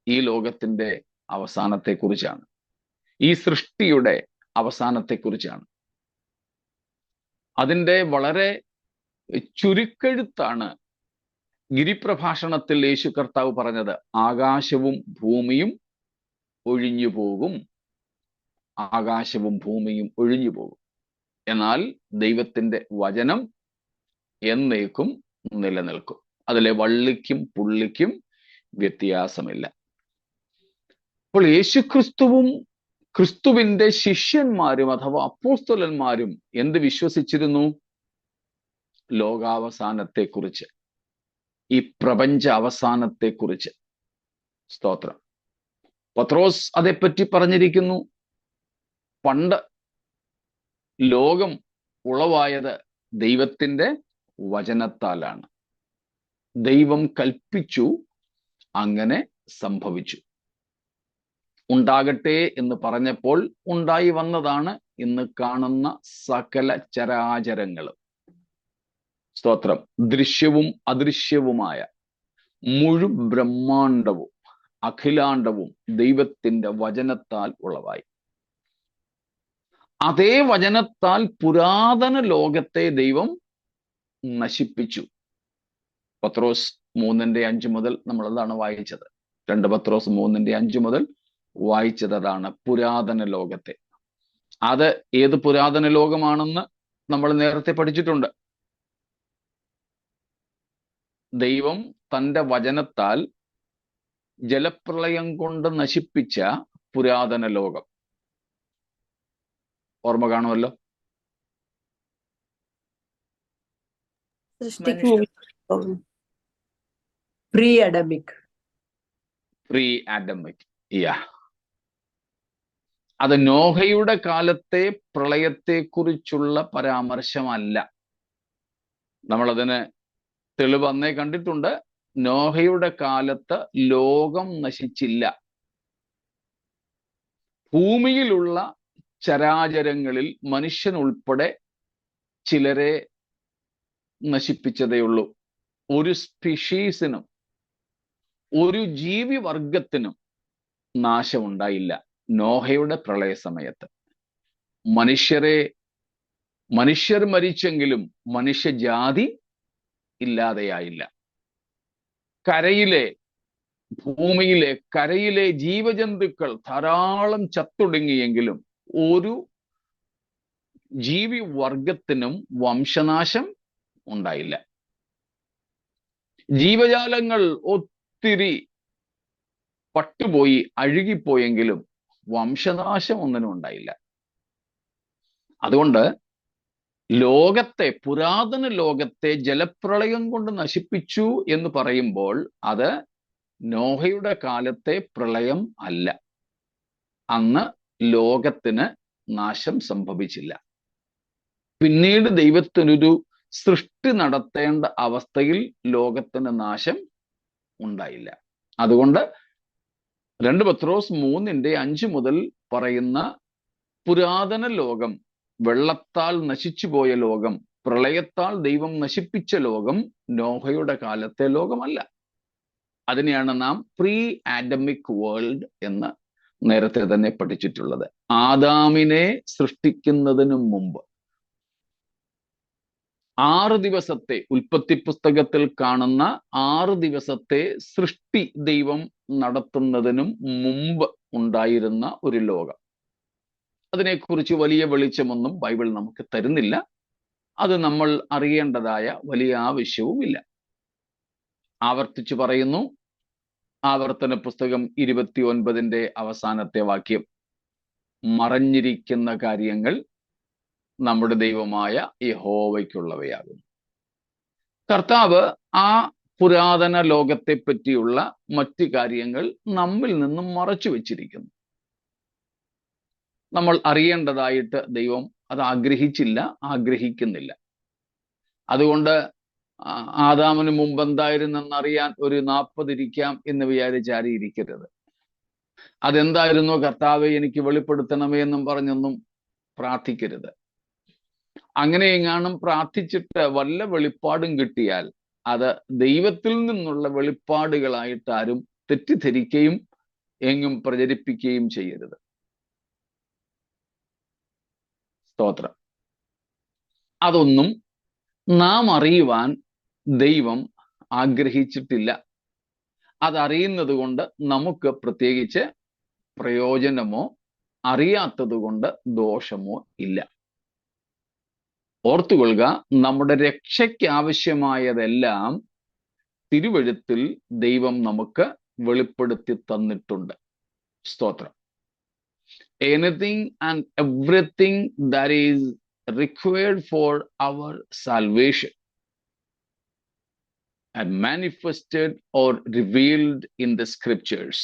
ഈ ലോകത്തിന്റെ അവസാനത്തെക്കുറിച്ചാണ്, ഈ സൃഷ്ടിയുടെ അവസാനത്തെക്കുറിച്ചാണ്. അതിൻ്റെ വളരെ ചുരുക്കെഴുത്താണ് ഗിരിപ്രഭാഷണത്തിൽ യേശു കർത്താവ് പറഞ്ഞത്. ആകാശവും ഭൂമിയും ഒഴിഞ്ഞു പോകും, ആകാശവും ഭൂമിയും ഒഴിഞ്ഞു പോകും, എന്നാൽ ദൈവത്തിന്റെ വചനം എന്നേക്കും നിലനിൽക്കും. അതിലെ വള്ളിക്കും പുള്ളിക്കും വ്യത്യാസമില്ല. അപ്പോൾ യേശുക്രിസ്തുവും ക്രിസ്തുവിന്റെ ശിഷ്യന്മാരും അഥവാ അപ്പോസ്തലന്മാരും എന്ത് വിശ്വസിച്ചിരുന്നു? ലോകാവസാനത്തെക്കുറിച്ച്, ഈ പ്രപഞ്ച അവസാനത്തെക്കുറിച്ച്. സ്തോത്രം. പത്രോസ് അതേപ്പറ്റി പറഞ്ഞിരിക്കുന്നു, പണ്ട് ലോകം ഉളവായത് ദൈവത്തിന്റെ വചനത്താലാണ്. ദൈവം കൽപ്പിച്ചു, അങ്ങനെ സംഭവിച്ചു. ഉണ്ടാകട്ടെ എന്ന് പറഞ്ഞപ്പോൾ ഉണ്ടായി വന്നതാണ് ഇന്ന് കാണുന്ന സകല ചരാചരങ്ങളും. സ്തോത്രം. ദൃശ്യവും അദൃശ്യവുമായ മുഴു ബ്രഹ്മാണ്ടവും അഖിലാണ്ടവും ദൈവത്തിന്റെ വചനത്താൽ ഉളവായി. അതേ വചനത്താൽ പുരാതന ലോകത്തെ ദൈവം നശിപ്പിച്ചു. പത്രോസ് 3:5 മുതൽ നമ്മൾ അതാണ് വായിച്ചത്. 2 പത്രോസ് 3:5 മുതൽ വായിച്ചത് അതാണ്, പുരാതന ലോകത്തെ. അത് ഏത് പുരാതന ലോകമാണെന്ന് നമ്മൾ നേരത്തെ പഠിച്ചിട്ടുണ്ട്. ദൈവം തൻ്റെ വചനത്താൽ ജലപ്രളയം കൊണ്ട് നശിപ്പിച്ച പുരാതന ലോകം ഓർമ്മ കാണുമല്ലോ. പ്രീ അഡമിക്. അത് നോഹയുടെ കാലത്തെ പ്രളയത്തെക്കുറിച്ചുള്ള പരാമർശമല്ല. നമ്മളതിന് തെളിവ് അന്നേ കണ്ടിട്ടുണ്ട്. നോഹയുടെ കാലത്ത് ലോകം നശിച്ചില്ല. ഭൂമിയിലുള്ള ചരാചരങ്ങളിൽ മനുഷ്യൻ ഉൾപ്പെടെ ചിലരെ നശിപ്പിച്ചതേയുള്ളൂ. ഒരു സ്പീഷീസിനും ഒരു ജീവിവർഗത്തിനും നാശമുണ്ടായില്ല നോഹയുടെ പ്രളയ സമയത്ത്. മനുഷ്യർ മരിച്ചെങ്കിലും മനുഷ്യജാതി ഇല്ലാതെയായില്ല. ഭൂമിയിലെ കരയിലെ ജീവജന്തുക്കൾ ധാരാളം ചത്തൊടുങ്ങിയെങ്കിലും ഒരു ജീവിവർഗത്തിനും വംശനാശം ഉണ്ടായില്ല. ജീവജാലങ്ങൾ ഒത്തിരി പട്ടുപോയി, അഴുകിപ്പോയെങ്കിലും വംശനാശം ഒന്നിനും ഉണ്ടായില്ല. അതുകൊണ്ട് പുരാതന ലോകത്തെ ജലപ്രളയം കൊണ്ട് നശിപ്പിച്ചു എന്ന് പറയുമ്പോൾ അത് നോഹയുടെ കാലത്തെ പ്രളയം അല്ല. അന്ന് ലോകത്തിന് നാശം സംഭവിച്ചില്ല. പിന്നീട് ദൈവത്തിനൊരു സൃഷ്ടി നടത്തേണ്ട അവസ്ഥയിൽ ലോകത്തിന് നാശം ഉണ്ടായില്ല. അതുകൊണ്ട് 2 പത്രോസ് 3:5 മുതൽ പറയുന്ന പുരാതന ലോകം, വെള്ളത്താൽ നശിച്ചുപോയ ലോകം, പ്രളയത്താൽ ദൈവം നശിപ്പിച്ച ലോകം നോഹയുടെ കാലത്തെ ലോകമല്ല. അതിനെയാണ് നാം പ്രീ ആഡമിക് വേൾഡ് എന്ന് നേരത്തെ തന്നെ പഠിച്ചിട്ടുള്ളത്. ആദാമിനെ സൃഷ്ടിക്കുന്നതിന് മുമ്പ് 6 ദിവസത്തെ, ഉൽപ്പത്തി പുസ്തകത്തിൽ കാണുന്ന 6 ദിവസത്തെ സൃഷ്ടി ദൈവം നടത്തുന്നതിനും മുമ്പ് ഉണ്ടായിരുന്ന ഒരു ലോകം. അതിനെക്കുറിച്ച് വലിയ വെളിച്ചമൊന്നും ബൈബിൾ നമുക്ക് തരുന്നില്ല. അത് നമ്മൾ അറിയേണ്ടതായ വലിയ ആവശ്യവുമില്ല. ആവർത്തിച്ചു പറയുന്നു, ആവർത്തന പുസ്തകം 29 അവസാനത്തെ വാക്യം, മറഞ്ഞിരിക്കുന്ന കാര്യങ്ങൾ നമ്മുടെ ദൈവമായ യഹോവയ്ക്കുള്ളവയാകുന്നു. കർത്താവ് ആ പുരാതന ലോകത്തെ പറ്റിയുള്ള മറ്റു കാര്യങ്ങൾ നമ്മിൽ നിന്നും മറച്ചു വെച്ചിരിക്കുന്നു. നമ്മൾ അറിയേണ്ടതായിട്ട് ദൈവം അത് ആഗ്രഹിച്ചില്ല, ആഗ്രഹിക്കുന്നില്ല. അതുകൊണ്ട് ആദാമിന് മുമ്പ് എന്തായിരുന്നെന്നറിയാൻ ഒരു 40 ഇരിക്കാം എന്ന് വിചാരിച്ചാരും ഇരിക്കരുത്. അതെന്തായിരുന്നോ കർത്താവെ എനിക്ക് വെളിപ്പെടുത്തണമേ എന്നും പറഞ്ഞൊന്നും പ്രാർത്ഥിക്കരുത്. അങ്ങനെ എങ്ങാനും പ്രാർത്ഥിച്ചിട്ട് വല്ല വെളിപ്പാടും കിട്ടിയാൽ അത് ദൈവത്തിൽ നിന്നുള്ള വെളിപ്പാടുകളായിട്ട് ആരും തെറ്റിദ്ധരിക്കുകയും എങ്ങും പ്രചരിപ്പിക്കുകയും ചെയ്യരുത്. സ്തോത്രം. അതൊന്നും നാം അറിയുവാൻ ദൈവം ആഗ്രഹിച്ചിട്ടില്ല. അതറിയുന്നത് കൊണ്ട് നമുക്ക് പ്രത്യേകിച്ച് പ്രയോജനമോ അറിയാത്തത് കൊണ്ട് ദോഷമോ ഇല്ല. ഓർത്തുകൊള്ളുക, നമ്മുടെ രക്ഷയ്ക്ക് ആവശ്യമായതെല്ലാം തിരുവെഴുത്തിൽ ദൈവം നമുക്ക് വെളിപ്പെടുത്തി തന്നിട്ടുണ്ട്. സ്തോത്രം. Anything and everything that is required for our salvation and manifested or revealed in the scriptures.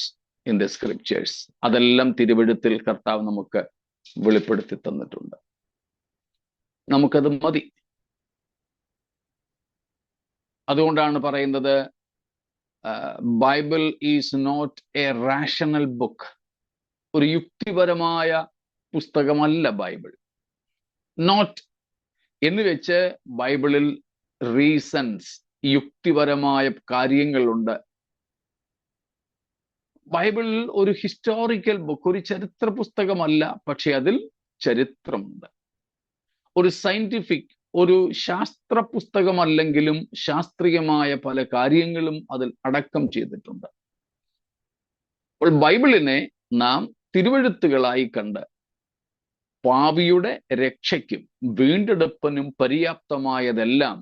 അതെല്ലാം തിരുവെഴുത്തിൽ കർത്താവ് നമുക്ക് വെളിപ്പെടുത്തി തന്നിട്ടുണ്ട്. നമുക്കത് മതി. അതുകൊണ്ടാണ് പറയുന്നത്, Bible is not a rational book. ഒരു യുക്തിപരമായ പുസ്തകമല്ല ബൈബിൾ. നോട്ട് എന്ന് വെച്ച് ബൈബിളിൽ റീസൺസ്, യുക്തിപരമായ കാര്യങ്ങളുണ്ട്. ബൈബിൾ ഒരു ഹിസ്റ്റോറിക്കൽ ബുക്ക്, ഒരു ചരിത്ര പുസ്തകമല്ല, പക്ഷെ അതിൽ ചരിത്രമുണ്ട്. ഒരു സയന്റിഫിക്, ഒരു ശാസ്ത്ര പുസ്തകമല്ലെങ്കിലും ശാസ്ത്രീയമായ പല കാര്യങ്ങളും അതിൽ അടക്കം ചെയ്തിട്ടുണ്ട്. അപ്പോൾ ബൈബിളിനെ നാം തിരുവെഴുത്തുകളായി കണ്ട് പാപിയുടെ രക്ഷയ്ക്കും വീണ്ടെടുപ്പിനും പര്യാപ്തമായതെല്ലാം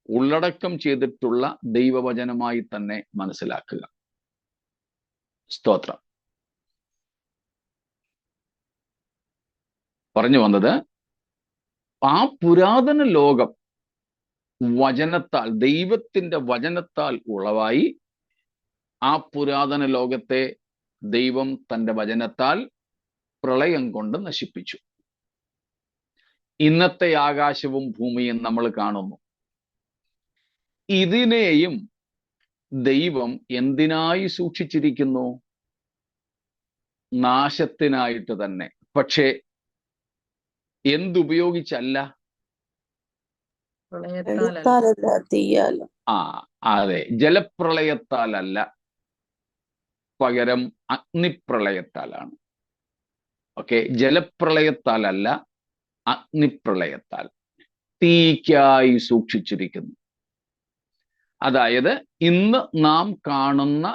ഉള്ളടക്കം ചെയ്തിട്ടുള്ള ദൈവവചനമായി തന്നെ മനസ്സിലാക്കുക. സ്തോത്രം. പറഞ്ഞു വന്നത്, ആ പുരാതന ലോകം വചനത്താൽ, ദൈവത്തിന്റെ വചനത്താൽ ഉളവായി. ആ പുരാതന ലോകത്തെ ദൈവം തന്റെ വചനത്താൽ പ്രളയം കൊണ്ട് നശിപ്പിച്ചു. ഇന്നത്തെ ആകാശവും ഭൂമിയും നമ്മൾ കാണുന്നു. ഇതിനെയും ദൈവം എന്തിനായി സൂക്ഷിച്ചിരിക്കുന്നു? നാശത്തിനായിട്ട് തന്നെ. പക്ഷേ എന്തുപയോഗിച്ചല്ല? തീയാലോ. അതെ, ജലപ്രളയത്താലല്ല, പകരം അഗ്നിപ്രളയത്താലാണ്. ഓക്കെ, ജലപ്രളയത്താലല്ല, അഗ്നിപ്രളയത്താൽ തീക്കായി സൂക്ഷിച്ചിരിക്കുന്നു. അതായത് ഇന്ന് നാം കാണുന്ന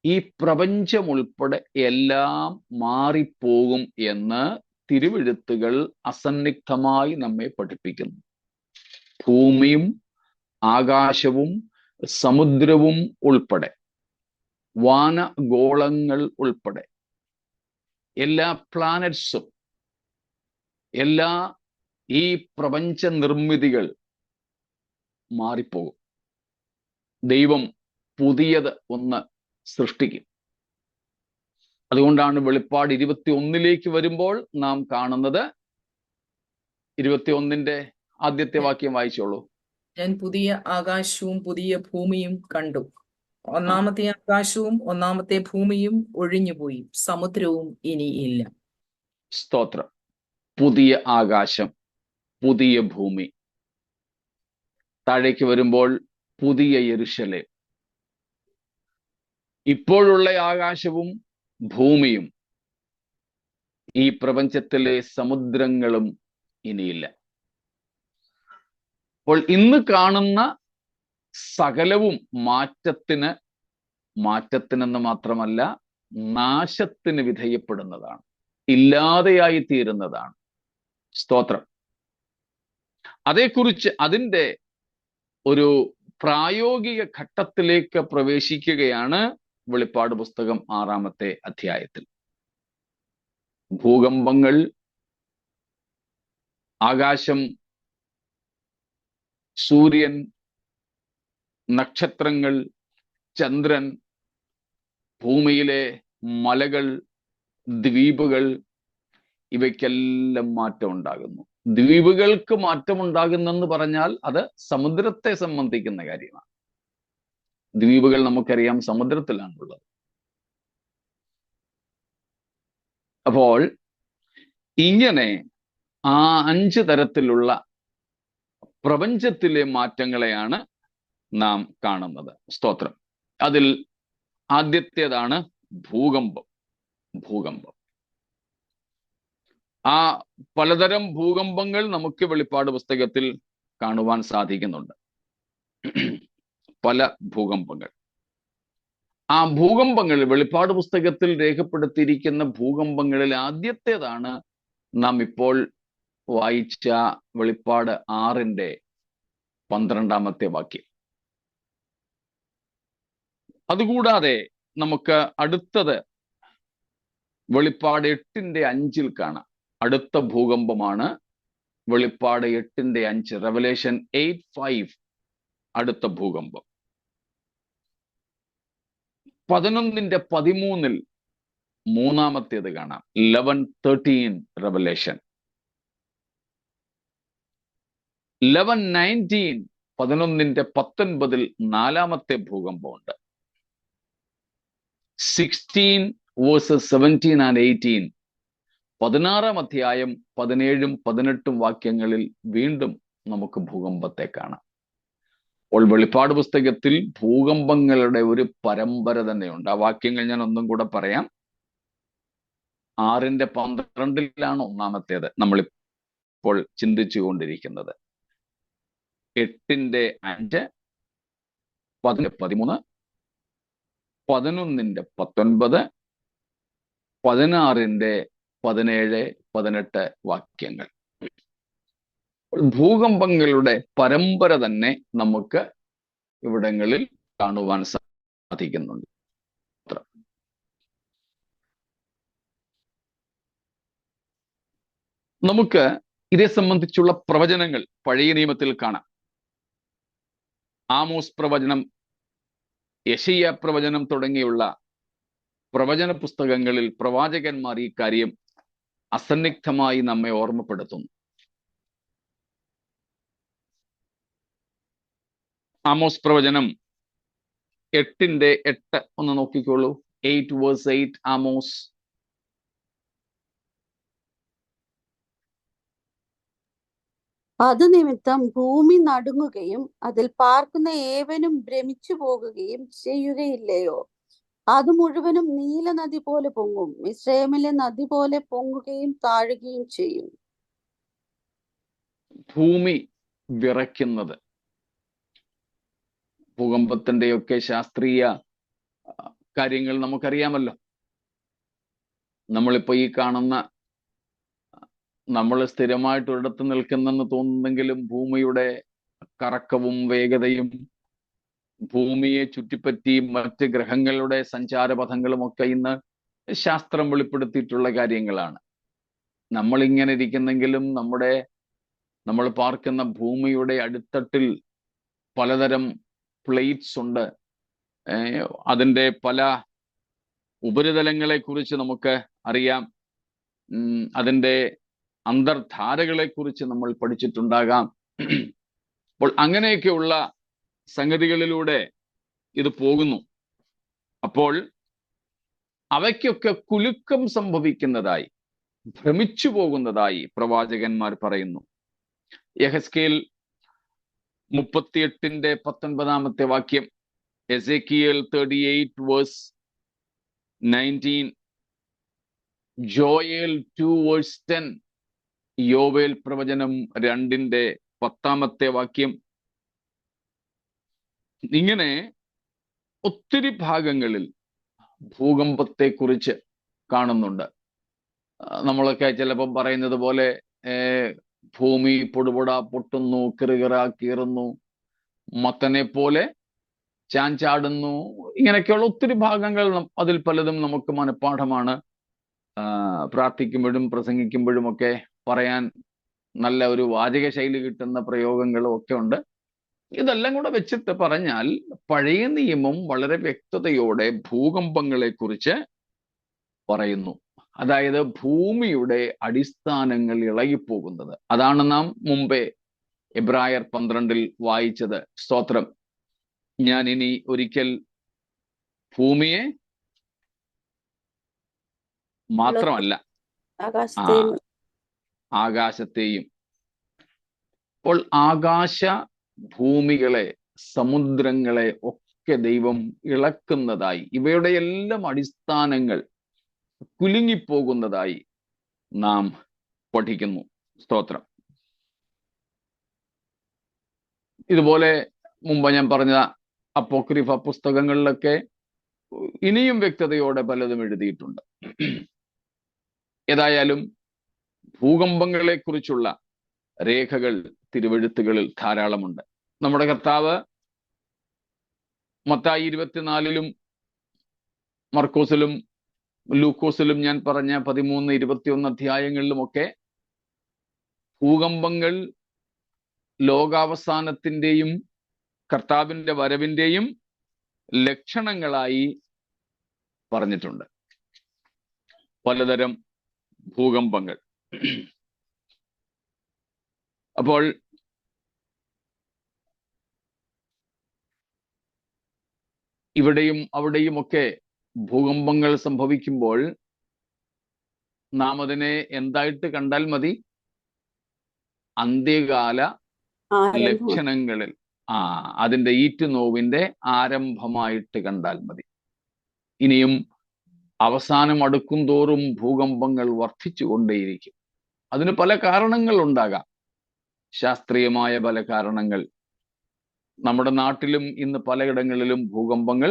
ഈ പ്രപഞ്ചം ഉൾപ്പെടെ എല്ലാം മാറിപ്പോകും എന്ന് തിരുവെഴുത്തുകൾ അസന്നിഗ്ധമായി നമ്മെ പഠിപ്പിക്കുന്നു. ഭൂമിയും ആകാശവും സമുദ്രവും ഉൾപ്പെടെ, വാനഗോളങ്ങൾ ഉൾപ്പെടെ, എല്ലാ പ്ലാനറ്റ്സും, എല്ലാ ഈ പ്രപഞ്ച നിർമ്മിതികൾ മാറിപ്പോകും. ദൈവം പുതിയത് ഒന്ന് സൃഷ്ടിക്കും. അതുകൊണ്ടാണ് വെളിപ്പാട് 21 വരുമ്പോൾ നാം കാണുന്നത്. 21 ആദ്യത്തെ വാക്യം വായിച്ചോളൂ. ഞാൻ പുതിയ ആകാശവും പുതിയ ഭൂമിയും കണ്ടു. ഒന്നാമത്തെ ആകാശവും ഒന്നാമത്തെ ഭൂമിയും ഒഴിഞ്ഞുപോയി, സമുദ്രവും ഇനി ഇല്ല. സ്തോത്രം. പുതിയ ആകാശം, പുതിയ ഭൂമി. താഴേക്ക് വരുമ്പോൾ പുതിയ യെരുശലേം. ഇപ്പോഴുള്ള ആകാശവും ഭൂമിയും ഈ പ്രപഞ്ചത്തിലെ സമുദ്രങ്ങളും ഇനിയില്ല. അപ്പോൾ ഇന്ന് കാണുന്ന സകലവും മാറ്റത്തിനെന്ന് മാത്രമല്ല, നാശത്തിന് വിധേയപ്പെടുന്നതാണ്, ഇല്ലാതെയായി തീരുന്നതാണ്. സ്തോത്രം. അതേക്കുറിച്ച് അതിൻ്റെ ഒരു പ്രായോഗിക ഘട്ടത്തിലേക്ക് പ്രവേശിക്കുകയാണ് വെളിപ്പാട് പുസ്തകം 6-ാമത്തെ അധ്യായത്തിൽ. ഭൂകമ്പങ്ങൾ, ആകാശം, സൂര്യൻ, നക്ഷത്രങ്ങൾ, ചന്ദ്രൻ, ഭൂമിയിലെ മലകൾ, ദ്വീപുകൾ, ഇവയ്ക്കെല്ലാം മാറ്റം ഉണ്ടാകുന്നു. ദ്വീപുകൾക്ക് മാറ്റമുണ്ടാകുന്നെന്ന് പറഞ്ഞാൽ അത് സമുദ്രത്തെ സംബന്ധിക്കുന്ന കാര്യമാണ്. ദ്വീപുകൾ നമുക്കറിയാം സമുദ്രത്തിലാണുള്ളത്. അപ്പോൾ ഇങ്ങനെ ആ 5 തരത്തിലുള്ള പ്രപഞ്ചത്തിലെ മാറ്റങ്ങളെയാണ് നാം കാണുന്നത്. സ്തോത്രം. അതിൽ ആദ്യത്തേതാണ് ഭൂകമ്പം. ആ പലതരം ഭൂകമ്പങ്ങൾ നമുക്ക് വെളിപ്പാട് പുസ്തകത്തിൽ കാണുവാൻ സാധിക്കുന്നുണ്ട്. പല ഭൂകമ്പങ്ങൾ. ആ ഭൂകമ്പങ്ങൾ വെളിപ്പാട് പുസ്തകത്തിൽ രേഖപ്പെടുത്തിയിരിക്കുന്ന ഭൂകമ്പങ്ങളിൽ ആദ്യത്തേതാണ് നാം ഇപ്പോൾ വായിച്ച വെളിപ്പാട് 6-ന്റെ 12-ാമത്തെ വാക്യം. അതുകൂടാതെ നമുക്ക് അടുത്തത് വെളിപ്പാട് 8-ന്റെ 5 കാണാം. അടുത്ത ഭൂകമ്പമാണ് വെളിപ്പാട് 8-ന്റെ 5, റെവലേഷൻ 8:5. അടുത്ത ഭൂകമ്പം 11-ന്റെ 13 മൂന്നാമത്തേത് കാണാം. 11:13 റെവലേഷൻ. 11:19 11-ന്റെ 19 4-ാമത്തെ ഭൂകമ്പമുണ്ട്. 16 verses 17 and 18 16-ാം അധ്യായം 17-ഉം 18-ഉം വാക്യങ്ങളിൽ വീണ്ടും നമുക്ക് ഭൂകമ്പത്തെ കാണാം. അപ്പോൾ വെളിപ്പാട് പുസ്തകത്തിൽ ഭൂകമ്പങ്ങളുടെ ഒരു പരമ്പര തന്നെയുണ്ട്. ആ വാക്യങ്ങൾ ഞാൻ ഒന്നും കൂടെ പറയാം. 6-ന്റെ 12-ലാണ് ഒന്നാമത്തേത് നമ്മളിപ്പോൾ ചിന്തിച്ചു കൊണ്ടിരിക്കുന്നത്. 8-ന്റെ 5, 10-ന്റെ 13, 11-ന്റെ 19, 16-ന്റെ 17, 18 വാക്യങ്ങൾ. ഭൂകമ്പങ്ങളുടെ പരമ്പര തന്നെ നമുക്ക് ഇവിടങ്ങളിൽ കാണുവാൻ സാധിക്കുന്നുണ്ട്. നമുക്ക് ഇതേ സംബന്ധിച്ചുള്ള പ്രവചനങ്ങൾ പഴയ നിയമത്തിൽ കാണാം. ആമോസ് പ്രവചനം, യെശയ്യാ പ്രവചനം തുടങ്ങിയുള്ള പ്രവചന പുസ്തകങ്ങളിൽ പ്രവാചകന്മാർ ഈ കാര്യം അസന്നിഗ്ധമായി നമ്മെ ഓർമ്മപ്പെടുത്തുന്നു. ആമോസ് പ്രവചനം 8-ന്റെ 8 ഒന്ന് നോക്കിക്കോളൂ. 8 verse 8 ആമോസ്. അത് നിമിത്തം ഭൂമി നടുങ്ങുകയും അതിൽ പാർക്കുന്ന ഏവനും ഭ്രമിച്ചു പോകുകയും ചെയ്യുകയില്ലയോ? അത് മുഴുവനും നീല നദി പോലെ പൊങ്ങും, മിസ്രയീമിലെ നദി പോലെ പൊങ്ങുകയും താഴുകയും ചെയ്യും. ഭൂമി വിറയ്ക്കുന്നത്, ഭൂകമ്പത്തിന്റെയൊക്കെ ശാസ്ത്രീയ കാര്യങ്ങൾ നമുക്കറിയാമല്ലോ. നമ്മളിപ്പോ ഈ കാണുന്ന, നമ്മൾ സ്ഥിരമായിട്ട് ഒരിടത്ത് നിൽക്കുന്നെന്ന് തോന്നുന്നെങ്കിലും ഭൂമിയുടെ കറക്കവും വേഗതയും ഭൂമിയെ ചുറ്റിപ്പറ്റി മറ്റ് ഗ്രഹങ്ങളുടെ സഞ്ചാരപഥങ്ങളും ഒക്കെ ഇന്ന് ശാസ്ത്രം വെളിപ്പെടുത്തിയിട്ടുള്ള കാര്യങ്ങളാണ്. നമ്മൾ ഇങ്ങനെ ഇരിക്കുന്നെങ്കിലും നമ്മൾ പാർക്കുന്ന ഭൂമിയുടെ അടിത്തട്ടിൽ പലതരം പ്ലേറ്റ്സ് ഉണ്ട്. അതിൻ്റെ പല ഉപരിതലങ്ങളെ കുറിച്ച് നമുക്ക് അറിയാം. അതിൻ്റെ അന്തർധാരകളെ കുറിച്ച് നമ്മൾ പഠിച്ചിട്ടുണ്ടാകാം. അപ്പോൾ അങ്ങനെയൊക്കെയുള്ള സംഗതികളിലൂടെ ഇത് പോകുന്നു. അപ്പോൾ അവയ്ക്കൊക്കെ കുലുക്കം സംഭവിക്കുന്നതായി, ഭ്രമിച്ചു പോകുന്നതായി പ്രവാചകന്മാർ പറയുന്നു. യെഹെസ്കേൽ 38:19 വാക്യം, എസേക്കിയേൽ 38:19, ജോയേൽ 2:10, യോവേൽ പ്രവചനം 2:10 വാക്യം. ഇങ്ങനെ ഒത്തിരി ഭാഗങ്ങളിൽ ഭൂകമ്പത്തെക്കുറിച്ച് കാണുന്നുണ്ട്. നമ്മളൊക്കെ ചിലപ്പം പറയുന്നത് പോലെ ഭൂമി പൊടുപൊട പൊട്ടുന്നു, കിറുകിറ കീറുന്നു, മത്തനെ പോലെ ചാഞ്ചാടുന്നു, ഇങ്ങനെയൊക്കെയുള്ള ഒത്തിരി ഭാഗങ്ങൾ അതിൽ പലതും നമുക്ക് മനഃപ്പാഠമാണ്. പ്രാർത്ഥിക്കുമ്പോഴും പ്രസംഗിക്കുമ്പോഴും ഒക്കെ പറയാൻ നല്ല ഒരു വാചക ശൈലി കിട്ടുന്ന പ്രയോഗങ്ങളും ഒക്കെ ഉണ്ട്. ഇതെല്ലാം കൂടെ വെച്ചിട്ട് പറഞ്ഞാൽ പഴയ നിയമം വളരെ വ്യക്തതയോടെ ഭൂകമ്പങ്ങളെ കുറിച്ച് പറയുന്നു. അതായത് ഭൂമിയുടെ അടിസ്ഥാനങ്ങൾ ഇളകിപ്പോകുന്നത്. അതാണ് നാം മുമ്പേ എബ്രായർ 12 വായിച്ചത്. സ്തോത്രം. ഞാൻ ഇനി ഒരിക്കൽ ഭൂമിയെ മാത്രമല്ല ആകാശത്തെയും. അപ്പോൾ ആകാശ ഭൂമികളെ, സമുദ്രങ്ങളെ ഒക്കെ ദൈവം ഇളക്കുന്നതായി, ഇവയുടെ എല്ലാം അടിസ്ഥാനങ്ങൾ കുലുങ്ങിപ്പോകുന്നതായി നാം പഠിക്കുന്നു. സ്തോത്രം. ഇതുപോലെ മുമ്പ് ഞാൻ പറഞ്ഞ അപ്പോക്രിഫ പുസ്തകങ്ങളിലൊക്കെ ഇനിയും വ്യക്തതയോടെ പലതും എഴുതിയിട്ടുണ്ട്. ഏതായാലും ഭൂകമ്പങ്ങളെ കുറിച്ചുള്ള രേഖകൾ തിരുവെഴുത്തുകളിൽ ധാരാളമുണ്ട്. നമ്മുടെ കർത്താവ് മത്തായി 24-ലും മർക്കോസിലും ലൂക്കോസിലും ഞാൻ പറഞ്ഞ 13, 21 അധ്യായങ്ങളിലുമൊക്കെ ഭൂകമ്പങ്ങൾ ലോകാവസാനത്തിൻ്റെയും കർത്താവിൻ്റെ വരവിൻ്റെയും ലക്ഷണങ്ങളായി പറഞ്ഞിട്ടുണ്ട്. പലതരം ഭൂകമ്പങ്ങൾ. അപ്പോൾ ഇവിടെയും അവിടെയുമൊക്കെ ഭൂകമ്പങ്ങൾ സംഭവിക്കുമ്പോൾ നാം അതിനെ എന്തായിട്ട് കണ്ടാൽ മതി? അന്ത്യകാല ലക്ഷണങ്ങളിൽ, അതിൻ്റെ ഈറ്റുനോവിൻ്റെ ആരംഭമായിട്ട് കണ്ടാൽ മതി. ഇനിയും അവസാനം അടുക്കും തോറും ഭൂകമ്പങ്ങൾ വർദ്ധിച്ചു കൊണ്ടേയിരിക്കും. അതിന് പല കാരണങ്ങൾ ഉണ്ടാകാം, ശാസ്ത്രീയമായ പല കാരണങ്ങൾ. നമ്മുടെ നാട്ടിലും ഇന്ന് പലയിടങ്ങളിലും ഭൂകമ്പങ്ങൾ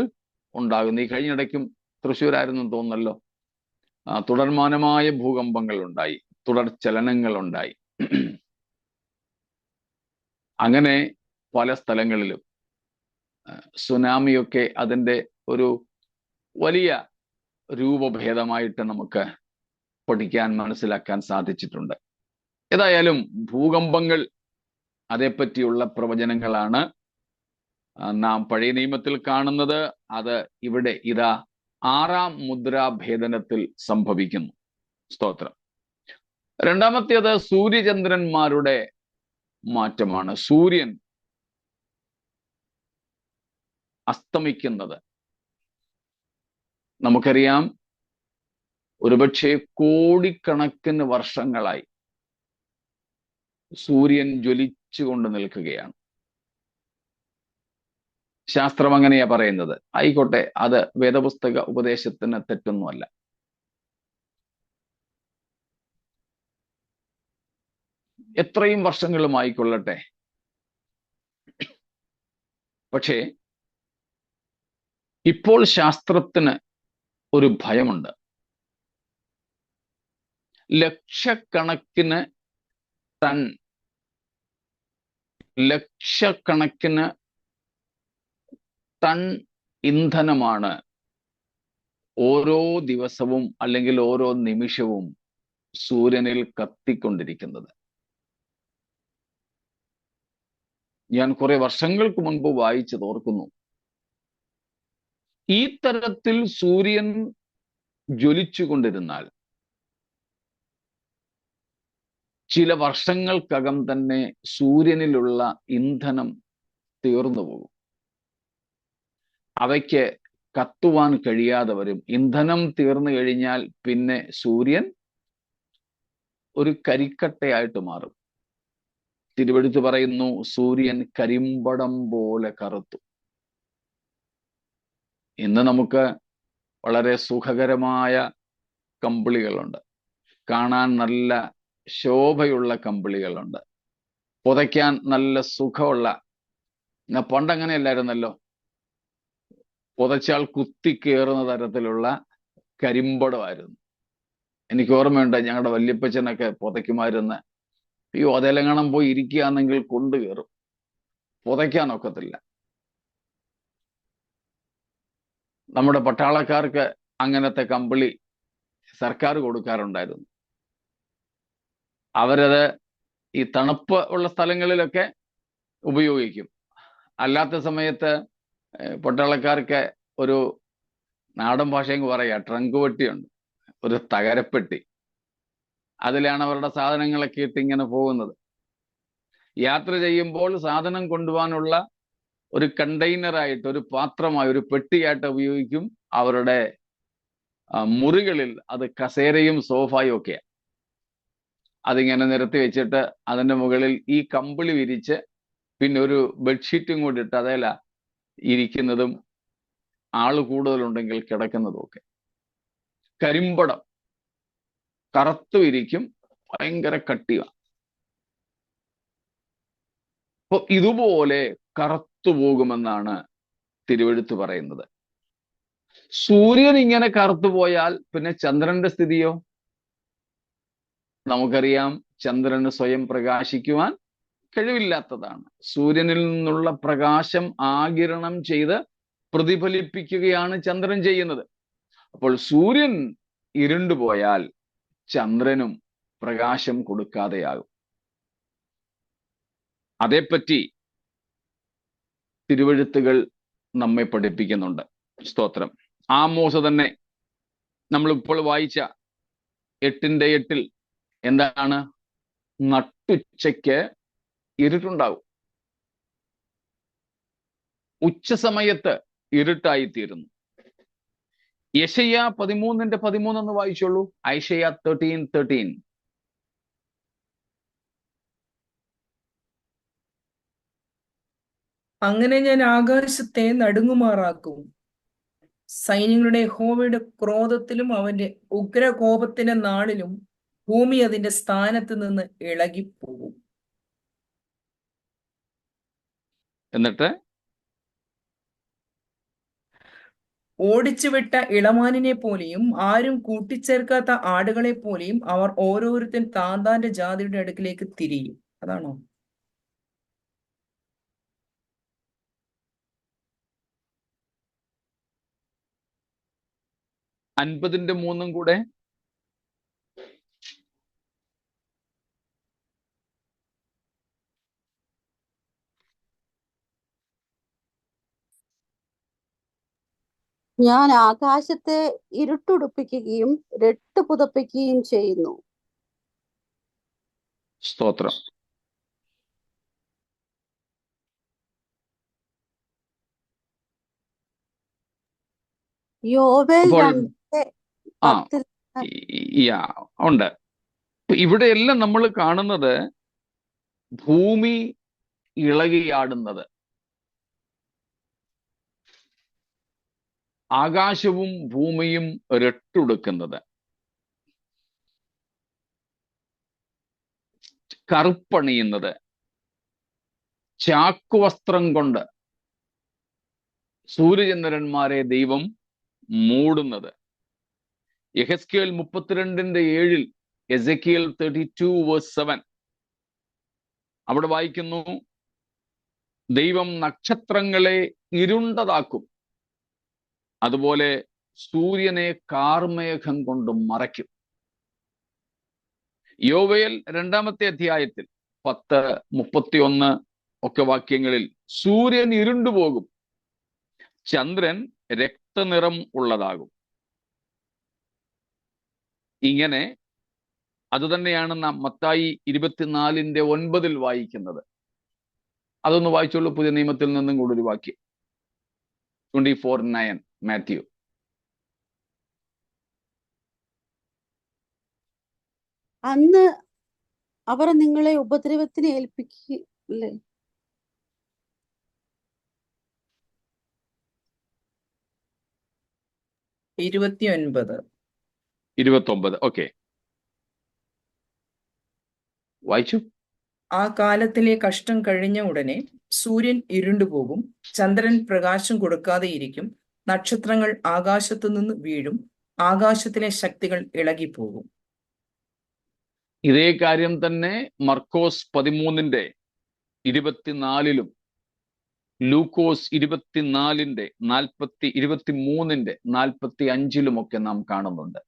ഉണ്ടാകുന്നു. ഈ കഴിഞ്ഞിടയ്ക്കും തൃശ്ശൂരായിരുന്നു തോന്നല്ലോ, തുടർമാനമായ ഭൂകമ്പങ്ങൾ ഉണ്ടായി, തുടർ ചലനങ്ങൾ ഉണ്ടായി. അങ്ങനെ പല സ്ഥലങ്ങളിലും സുനാമിയൊക്കെ അതിൻ്റെ ഒരു വലിയ രൂപഭേദമായിട്ട് നമുക്ക് പഠിക്കാൻ, മനസ്സിലാക്കാൻ സാധിച്ചിട്ടുണ്ട്. ഏതായാലും ഭൂകമ്പങ്ങൾ, അതേപ്പറ്റിയുള്ള പ്രവചനങ്ങളാണ് നാം പഴയ നിയമത്തിൽ കാണുന്നത്. അത് ഇവിടെ ഇതാ 6-ാം മുദ്രാഭേദനത്തിൽ സംഭവിക്കുന്നു. സ്തോത്രം. രണ്ടാമത്തേത് സൂര്യചന്ദ്രന്മാരുടെ മാറ്റമാണ്. സൂര്യൻ അസ്തമിക്കുന്നത് നമുക്കറിയാം. ഒരുപക്ഷെ കോടിക്കണക്കിന് വർഷങ്ങളായി സൂര്യൻ ജ്വലിച്ചുകൊണ്ട് നിൽക്കുകയാണ്. ശാസ്ത്രം അങ്ങനെയാ പറയുന്നത്. ആയിക്കോട്ടെ, അത് വേദപുസ്തക ഉപദേശത്തിന് തെറ്റൊന്നുമല്ല. എത്രയും വർഷങ്ങളും ആയിക്കൊള്ളട്ടെ. പക്ഷേ ഇപ്പോൾ ശാസ്ത്രത്തിന് ഒരു ഭയമുണ്ട്. ലക്ഷക്കണക്കിന് ടൺ, ലക്ഷക്കണക്കിന് ടൺ ഇന്ധനമാണ് ഓരോ ദിവസവും അല്ലെങ്കിൽ ഓരോ നിമിഷവും സൂര്യനിൽ കത്തിക്കൊണ്ടിരിക്കുന്നത്. ഞാൻ കുറെ വർഷങ്ങൾക്ക് മുൻപ് വായിച്ചത് ഓർക്കുന്നു. ഈ തരത്തിൽ സൂര്യൻ ജ്വലിച്ചുകൊണ്ടിരുന്നാൽ ചില വർഷങ്ങൾക്കകം തന്നെ സൂര്യനിലുള്ള ഇന്ധനം തീർന്നു പോകും. അവയ്ക്ക് കത്തുവാൻ കഴിയാതെ വരും. ഇന്ധനം തീർന്നു കഴിഞ്ഞാൽ പിന്നെ സൂര്യൻ ഒരു കരിക്കട്ടയായിട്ട് മാറും. തിരുവെടുത്ത് പറയുന്നു, സൂര്യൻ കരിമ്പടം പോലെ കറുത്തു. ഇന്ന് നമുക്ക് വളരെ സുഖകരമായ കമ്പിളികളുണ്ട്, കാണാൻ നല്ല ശോഭയുള്ള കമ്പിളികളുണ്ട്, പുതയ്ക്കാൻ നല്ല സുഖമുള്ള. പണ്ടങ്ങനെയല്ലായിരുന്നല്ലോ, പുതച്ചാൽ കുത്തിക്കേറുന്ന തരത്തിലുള്ള കരിമ്പടമായിരുന്നു. എനിക്ക് ഓർമ്മയുണ്ട്, ഞങ്ങളുടെ വല്യപ്പച്ചനൊക്കെ പുതയ്ക്കുമായിരുന്ന, അയ്യോ അതെലങ്ങണം പോയി ഇരിക്കുകയാണെങ്കിൽ കൊണ്ടുകയറും, പുതയ്ക്കാനൊക്കത്തില്ല. നമ്മുടെ പട്ടാളക്കാർക്ക് അങ്ങനത്തെ കമ്പിളി സർക്കാർ കൊടുക്കാറുണ്ടായിരുന്നു. അവരത് ഈ തണുപ്പ് ഉള്ള സ്ഥലങ്ങളിലൊക്കെ ഉപയോഗിക്കും. അല്ലാത്ത സമയത്ത് പട്ടാളക്കാർക്ക് ഒരു നാടൻ ഭാഷയെങ്കിൽ പറയാ ട്രങ്ക് പെട്ടിയുണ്ട്, ഒരു തകരപ്പെട്ടി. അതിലാണ് അവരുടെ സാധനങ്ങളൊക്കെ ഇട്ട് ഇങ്ങനെ പോകുന്നത്. യാത്ര ചെയ്യുമ്പോൾ സാധനം കൊണ്ടുപോകാനുള്ള ഒരു കണ്ടെയ്നറായിട്ട്, ഒരു പാത്രമായി, ഒരു പെട്ടിയായിട്ട് ഉപയോഗിക്കും. അവരുടെ മുറികളിൽ അത് കസേരയും സോഫായും ഒക്കെയാണ്. അതിങ്ങനെ നിരത്തി വെച്ചിട്ട് അതിൻ്റെ മുകളിൽ ഈ കമ്പിളി വിരിച്ച് പിന്നെ ഒരു ബെഡ്ഷീറ്റും കൂടി ഇട്ട് അതേല ഇരിക്കുന്നതും ആള് കൂടുതലുണ്ടെങ്കിൽ കിടക്കുന്നതും ഒക്കെ. കരിമ്പടം കറുത്തു ഇരിക്കും, ഭയങ്കര കട്ടിയാണ്. അപ്പൊ ഇതുപോലെ കറുത്തു പോകുമെന്നാണ് തിരുവെഴുത്ത് പറയുന്നത്. സൂര്യൻ ഇങ്ങനെ കറുത്തു പോയാൽ പിന്നെ ചന്ദ്രന്റെ സ്ഥിതിയോ? നമുക്കറിയാം, ചന്ദ്രന് സ്വയം പ്രകാശിക്കുവാൻ കഴിവില്ലാത്തതാണ്. സൂര്യനിൽ നിന്നുള്ള പ്രകാശം ആഗിരണം ചെയ്ത് പ്രതിഫലിപ്പിക്കുകയാണ് ചന്ദ്രൻ ചെയ്യുന്നത്. അപ്പോൾ സൂര്യൻ ഇരുണ്ടുപോയാൽ ചന്ദ്രനും പ്രകാശം കൊടുക്കാതെയാകും. അതേപ്പറ്റി തിരുവെഴുത്തുകൾ നമ്മെ പഠിപ്പിക്കുന്നുണ്ട്. സ്തോത്രം. ആമോസ് തന്നെ നമ്മളിപ്പോൾ വായിച്ച 8:8 എന്താണ്? നട്ടുച്ചയ്ക്ക് ഇരുട്ടുണ്ടാവും, ഉച്ച സമയത്ത് ഇരുട്ടായിത്തീരുന്നു. യെശയ്യാ 13:13 എന്ന് വായിച്ചോളൂ. ഐശയ്യാ 13:13. അങ്ങനെ ഞാൻ ആകാശത്തെ നടുങ്ങുമാറാക്കും, സൈന്യങ്ങളുടെ യഹോവയുടെ ക്രോധത്തിലും അവന്റെ ഉഗ്രകോപത്തിന്റെ നാളിലും ഭൂമി അതിന്റെ സ്ഥാനത്ത് നിന്ന് ഇളകിപ്പോകും. എന്നിട്ട് ഓടിച്ചുവിട്ട ഇളമാനിനെ പോലെയും ആരും കൂട്ടിച്ചേർക്കാത്ത ആടുകളെ പോലെയും അവർ ഓരോരുത്തൻ താന്താന്റെ ജാതിയുടെ അടുക്കിലേക്ക് തിരിയും. അതാണോ? അൻപതിന്റെ 3 കൂടെ. ഞാൻ ആകാശത്തെ ഇരുട്ടുടുപ്പിക്കുകയും രട്ട് പുതപ്പിക്കുകയും ചെയ്യുന്നു. സ്തോത്രം. യോവേൽ അപ്പോൾ 2:10 ഉണ്ട്. ഇവിടെയെല്ലാം നമ്മൾ കാണുന്നത് ഭൂമി ഇളകിയാടുന്നത്, ആകാശവും ഭൂമിയും രട്ടുടുക്കുന്നത്, കറുപ്പണിയുന്നത്, ചാക്കുവസ്ത്രം കൊണ്ട് സൂര്യചന്ദ്രന്മാരെ ദൈവം മൂടുന്നത്. യെഹെസ്കേൽ 32:7, എസെക്കിയേൽ 32:7 അവിടെ വായിക്കുന്നു, ദൈവം നക്ഷത്രങ്ങളെ ഇരുണ്ടതാക്കും, അതുപോലെ സൂര്യനെ കാർമേഘം കൊണ്ട് മറയ്ക്കും. യോവേൽ 2-ാമത്തെ അധ്യായത്തിൽ 10:31 ഒക്കെ വാക്യങ്ങളിൽ സൂര്യൻ ഇരുണ്ടുപോകും, ചന്ദ്രൻ രക്തനിറം ഉള്ളതാകും. ഇങ്ങനെ അതുതന്നെയാണ് നാം മത്തായി 24:9 വായിക്കുന്നത്. അതൊന്ന് വായിച്ചോളൂ, പുതിയ നിയമത്തിൽ നിന്നും കൂടെ ഒരു വാക്യം. 24:9 മാത്യു. അന്ന് അവർ നിങ്ങളെ ഉപദ്രവത്തിന് ഏൽപ്പിക്കില്ലേ? 29. ഓക്കെ, വായിച്ചു. ആ കാലത്തിലെ കഷ്ടം കഴിഞ്ഞ ഉടനെ സൂര്യൻ ഇരുണ്ടുപോകും, ചന്ദ്രൻ പ്രകാശം കൊടുക്കാതെ ഇരിക്കും, നക്ഷത്രങ്ങൾ ആകാശത്തു നിന്ന് വീഴും, ആകാശത്തിലെ ശക്തികൾ ഇളകിപ്പോകും. ഇതേ കാര്യം തന്നെ മർക്കോസ് 13:24 ലൂക്കോസ് 23:45 ഒക്കെ നാം കാണുന്നുണ്ട്.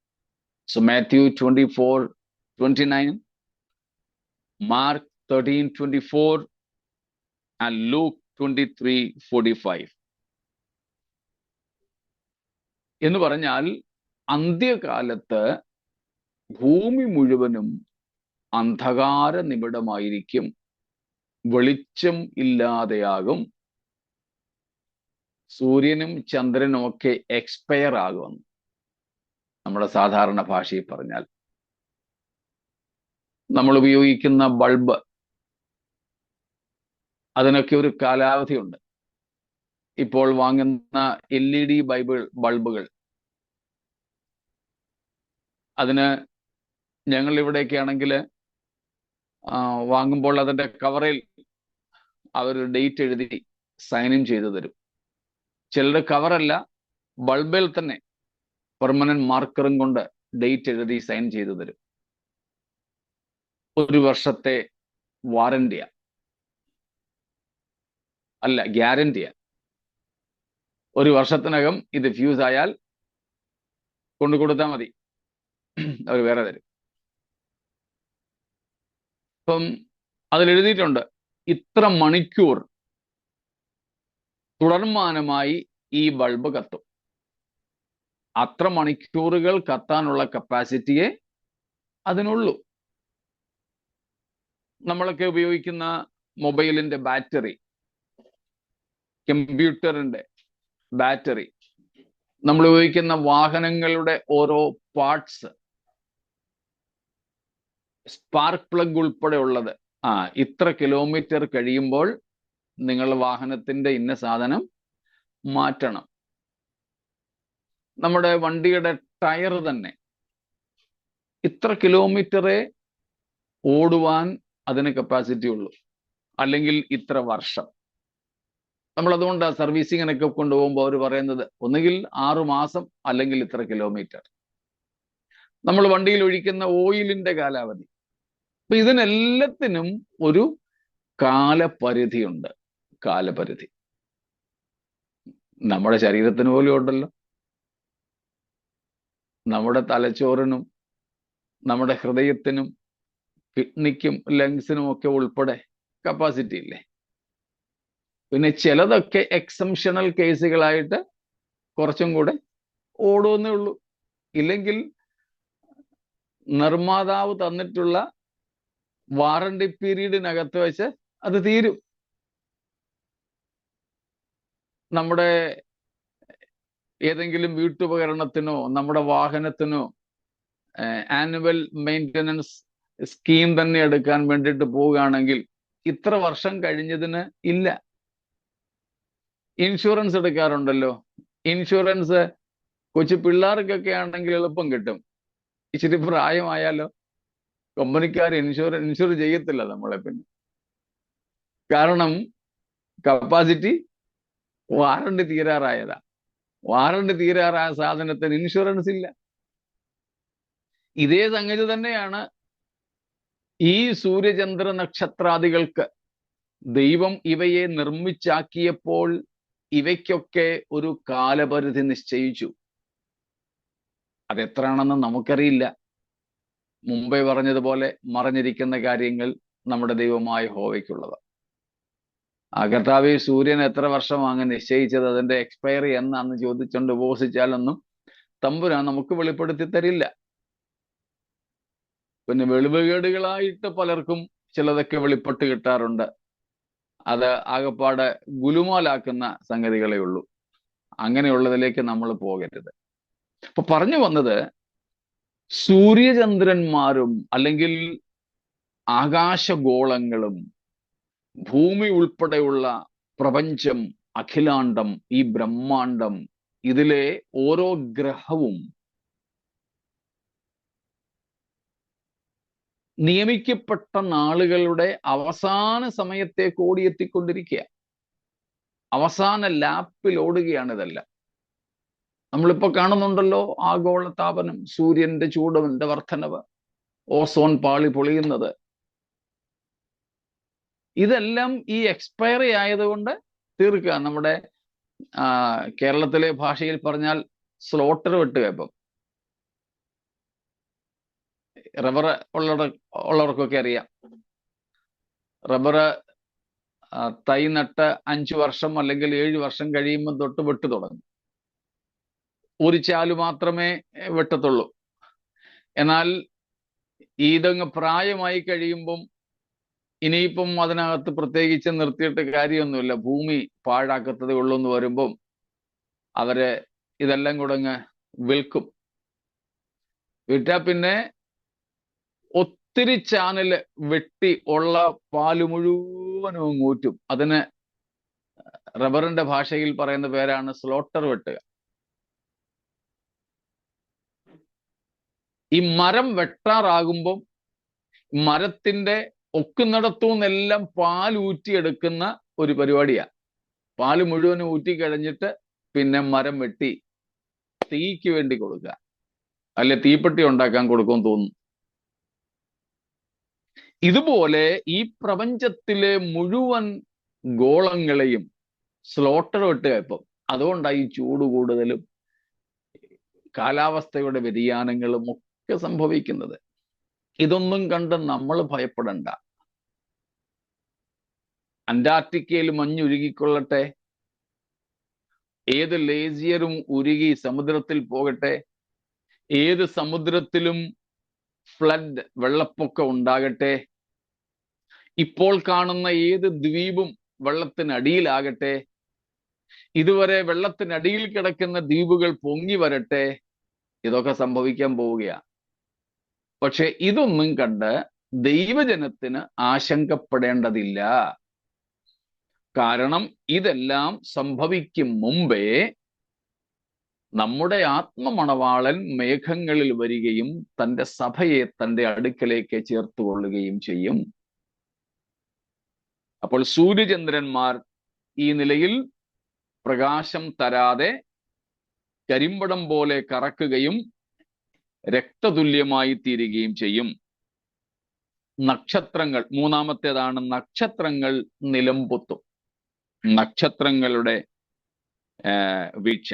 So Mathew 24:29, Mark 13:24 and Luke 23:45. എന്ന് പറഞ്ഞാൽ അന്ത്യകാലത്ത് ഭൂമി മുഴുവനും അന്ധകാര നിബിഡമായിരിക്കും, വെളിച്ചം ഇല്ലാതെയാകും, സൂര്യനും ചന്ദ്രനും ഒക്കെ എക്സ്പയർ ആകും. നമ്മുടെ സാധാരണ ഭാഷയിൽ പറഞ്ഞാൽ നമ്മൾ ഉപയോഗിക്കുന്ന ബൾബ്, അതിനൊക്കെ ഒരു കാലാവധിയുണ്ട്. ഇപ്പോൾ വാങ്ങുന്ന LED ബൾബുകൾ, അതിന് ഞങ്ങൾ ഇവിടെയൊക്കെ ആണെങ്കിൽ വാങ്ങുമ്പോൾ അതിൻ്റെ കവറിൽ അവർ ഡേറ്റ് എഴുതി സൈനും ചെയ്തു തരും. ചിലരുടെ കവറല്ല, ബൾബിൽ തന്നെ പെർമനന്റ് മാർക്കറും കൊണ്ട് ഡേറ്റ് എഴുതി സൈൻ ചെയ്തു തരും. 1 വർഷത്തെ വാറന്റിയാ, അല്ല ഗ്യാരണ്ടിയാ. 1 വർഷത്തിനകം ഇത് ഫ്യൂസ് ആയാൽ കൊണ്ടു കൊടുത്താൽ മതി, അവർ വേറെ തരും. അപ്പം അതിലെഴുതിയിട്ടുണ്ട്, ഇത്ര മണിക്കൂർ തുടർമാനമായി ഈ ബൾബ് കത്തും. അത്ര മണിക്കൂറുകൾ കത്താനുള്ള കപ്പാസിറ്റിയെ അതിനുള്ളൂ. നമ്മളൊക്കെ ഉപയോഗിക്കുന്ന മൊബൈലിന്റെ ബാറ്ററി, കമ്പ്യൂട്ടറിന്റെ ബാറ്ററി, നമ്മൾ ഉപയോഗിക്കുന്ന വാഹനങ്ങളുടെ ഓരോ പാർട്സ്, സ്പാർക്ക് പ്ലഗ് ഉൾപ്പെടെ ഉള്ളത്, ഇത്ര കിലോമീറ്റർ കഴിയുമ്പോൾ നിങ്ങൾ വാഹനത്തിന്റെ ഇന്ന സാധനം മാറ്റണം. നമ്മുടെ വണ്ടിയുടെ ടയർ തന്നെ ഇത്ര കിലോമീറ്ററേ ഓടുവാൻ അതിന് കപ്പാസിറ്റി ഉള്ളൂ, അല്ലെങ്കിൽ ഇത്ര വർഷം. നമ്മൾ അതുകൊണ്ട് സർവീസിങ്ങിനൊക്കെ കൊണ്ടുപോകുമ്പോൾ അവർ പറയുന്നത് ഒന്നുകിൽ 6 മാസം അല്ലെങ്കിൽ ഇത്ര കിലോമീറ്റർ. നമ്മൾ വണ്ടിയിൽ ഒഴിക്കുന്ന ഓയിലിന്റെ കാലാവധി. അപ്പൊ ഇതിനെല്ലാത്തിനും ഒരു കാലപരിധിയുണ്ട്. കാലപരിധി നമ്മുടെ ശരീരത്തിന് പോലും ഉണ്ടല്ലോ. നമ്മുടെ തലച്ചോറിനും നമ്മുടെ ഹൃദയത്തിനും കിഡ്നിക്കും ലങ്സിനും ഒക്കെ ഉൾപ്പെടെ കപ്പാസിറ്റി ഇല്ലേ. പിന്നെ ചിലതൊക്കെ എക്സംഷണൽ കേസുകളായിട്ട് കുറച്ചും കൂടെ ഓടുന്നേ ഉള്ളൂ. ഇല്ലെങ്കിൽ നിർമ്മാതാവ് തന്നിട്ടുള്ള വാറണ്ടി പീരീഡിനകത്ത് വെച്ച് അത് തീരും. നമ്മുടെ ഏതെങ്കിലും വീട്ടുപകരണത്തിനോ നമ്മുടെ വാഹനത്തിനോ ആനുവൽ മെയിൻ്റനൻസ് സ്കീം തന്നെ എടുക്കാൻ വേണ്ടിയിട്ട് പോവുകയാണെങ്കിൽ ഇത്ര വർഷം കഴിഞ്ഞതിന് ഇല്ല. ഇൻഷുറൻസ് എടുക്കാറുണ്ടല്ലോ. ഇൻഷുറൻസ് കൊച്ചു പിള്ളേർക്കൊക്കെ ആണെങ്കിൽ എളുപ്പം കിട്ടും. ഇച്ചിരി പ്രായമായാലോ കമ്പനിക്കാർ ഇൻഷുർ ചെയ്യത്തില്ല നമ്മളെ. പിന്നെ കാരണം കപ്പാസിറ്റി വാറണ്ടി തീരാറായതാ. വാറണ്ടി തീരാറായ സാധനത്തിന് ഇൻഷുറൻസ് ഇല്ല. ഇതേ സംഗതി തന്നെയാണ് ഈ സൂര്യചന്ദ്ര നക്ഷത്രാദികൾക്ക് ദൈവം ഇവയെ നിർമ്മിച്ചാക്കിയപ്പോൾ ഇവയ്ക്കൊക്കെ ഒരു കാലപരിധി നിശ്ചയിച്ചു. അതെത്രയാണെന്ന് നമുക്കറിയില്ല. മുമ്പേ പറഞ്ഞതുപോലെ മറഞ്ഞിരിക്കുന്ന കാര്യങ്ങൾ നമ്മുടെ ദൈവമായ യഹോവയ്ക്കുള്ളതാണ്. ആ കർത്താവേ, സൂര്യൻ എത്ര വർഷം അങ്ങ് നിശ്ചയിച്ചത്, അതിന്റെ എക്സ്പയറി എന്നാന്ന് ചോദിച്ചുകൊണ്ട് ഉപവസിച്ചാലൊന്നും തമ്പുരാൻ നമുക്ക് വെളിപ്പെടുത്തി തരില്ല. പിന്നെ വെളിവുകേടുകളായിട്ട് പലർക്കും ചിലതൊക്കെ വെളിപ്പെട്ട് കിട്ടാറുണ്ട്. അത് ആകപ്പാടെ ഗുലുമാലാക്കുന്ന സംഗതികളേ ഉള്ളൂ. അങ്ങനെയുള്ളതിലേക്ക് നമ്മൾ പോകരുത്. അപ്പൊ പറഞ്ഞു വന്നത്, സൂര്യചന്ദ്രന്മാരും അല്ലെങ്കിൽ ആകാശഗോളങ്ങളും ഭൂമി ഉൾപ്പെടെയുള്ള പ്രപഞ്ചം, അഖിലാണ്ടം, ഈ ബ്രഹ്മാണ്ടം, ഇതിലെ ഓരോ ഗ്രഹവും നിയമിക്കപ്പെട്ട നാളുകളുടെ അവസാന സമയത്തേക്ക് ഓടിയെത്തിക്കൊണ്ടിരിക്കുക. അവസാന ലാപ്പിൽ ഓടുകയാണ് ഇതെല്ലാം. നമ്മളിപ്പോ കാണുന്നുണ്ടല്ലോ ആഗോളതാപനം, സൂര്യന്റെ ചൂടിന്റെ വർധനവ്, ഓസോൺ പാളി പൊളിയുന്നത്. ഇതെല്ലാം ഈ എക്സ്പയറി ആയതുകൊണ്ട് തീർക്കുക. നമ്മുടെ കേരളത്തിലെ ഭാഷയിൽ പറഞ്ഞാൽ സ്ലോട്ടർ വെട്ടുക. ഇപ്പം റബ്ബർ ഉള്ളവർക്കൊക്കെ അറിയാം. റബ്ബർ തൈ നട്ട് 5 വർഷം അല്ലെങ്കിൽ 7 വർഷം കഴിയുമ്പോൾ തൊട്ട് വെട്ടു തുടങ്ങും. ഒരു ചാല് മാത്രമേ വെട്ടത്തുള്ളൂ. എന്നാൽ ഇതങ്ങ് പ്രായമായി കഴിയുമ്പം ഇനിയിപ്പം അതിനകത്ത് പ്രത്യേകിച്ച് നിർത്തിയിട്ട് കാര്യമൊന്നുമില്ല, ഭൂമി പാഴാക്കത്തതേ ഉള്ളൂ എന്ന് വരുമ്പം അവര് ഇതെല്ലാം കൂടെ അങ്ങ് വിൽക്കും. വിറ്റാ പിന്നെ ഒത്തിരി ചാനല് വെട്ടി ഉള്ള പാല് മുഴുവനും ഊറ്റും. അതിന് റബ്ബറിന്റെ ഭാഷയിൽ പറയുന്ന പേരാണ് സ്ലോട്ടർ വെട്ടുക. ഈ മരം വെട്ടാറാകുമ്പം മരത്തിന്റെ ഒക്കുന്നിടത്തുനിന്നെല്ലാം പാൽ ഊറ്റിയെടുക്കുന്ന ഒരു പരിപാടിയാ. പാല് മുഴുവനും ഊറ്റിക്കഴിഞ്ഞിട്ട് പിന്നെ മരം വെട്ടി തീക്ക് വേണ്ടി കൊടുക്കുക, അല്ലെ തീപ്പെട്ടി ഉണ്ടാക്കാൻ കൊടുക്കുമെന്ന് തോന്നുന്നു. ഇതുപോലെ ഈ പ്രപഞ്ചത്തിലെ മുഴുവൻ ഗോളങ്ങളെയും സ്ലോട്ടർ വെട്ടുക ഇപ്പം. അതുകൊണ്ടായി ചൂട് കൂടുതലും കാലാവസ്ഥയുടെ വ്യതിയാനങ്ങളും ഒക്കെ സംഭവിക്കുന്നത്. ഇതൊന്നും കണ്ട് നമ്മൾ ഭയപ്പെടണ്ട. അന്റാർട്ടിക്കയിൽ മഞ്ഞുരുകിക്കൊള്ളട്ടെ, ഏത് ലേസിയറും ഉരുകി സമുദ്രത്തിൽ പോകട്ടെ, ഏത് സമുദ്രത്തിലും ഫ്ലഡ്, വെള്ളപ്പൊക്കം ഉണ്ടാകട്ടെ, ഇപ്പോൾ കാണുന്ന ഏത് ദ്വീപും വെള്ളത്തിനടിയിലാകട്ടെ, ഇതുവരെ വെള്ളത്തിനടിയിൽ കിടക്കുന്ന ദ്വീപുകൾ പൊങ്ങി വരട്ടെ, ഇതൊക്കെ സംഭവിക്കാൻ പോവുകയാണ്. പക്ഷെ ഇതൊന്നും കണ്ട് ദൈവജനത്തിന് ആശങ്കപ്പെടേണ്ടതില്ല. കാരണം ഇതെല്ലാം സംഭവിക്കും മുമ്പേ നമ്മുടെ ആത്മമണവാളൻ മേഘങ്ങളിൽ വരികയും തന്റെ സഭയെ തന്റെ അടുക്കലേക്ക് ചേർത്തുകൊള്ളുകയും ചെയ്യും. അപ്പോൾ സൂര്യചന്ദ്രന്മാർ ഈ നിലയിൽ പ്രകാശം തരാതെ കരിമ്പടം പോലെ കറക്കുകയും രക്തതുല്യമായി തീരുകയും ചെയ്യും. നക്ഷത്രങ്ങൾ, മൂന്നാമത്തേതാണ് നക്ഷത്രങ്ങൾ നിലംപൊത്തും. നക്ഷത്രങ്ങളുടെ വീഴ്ച,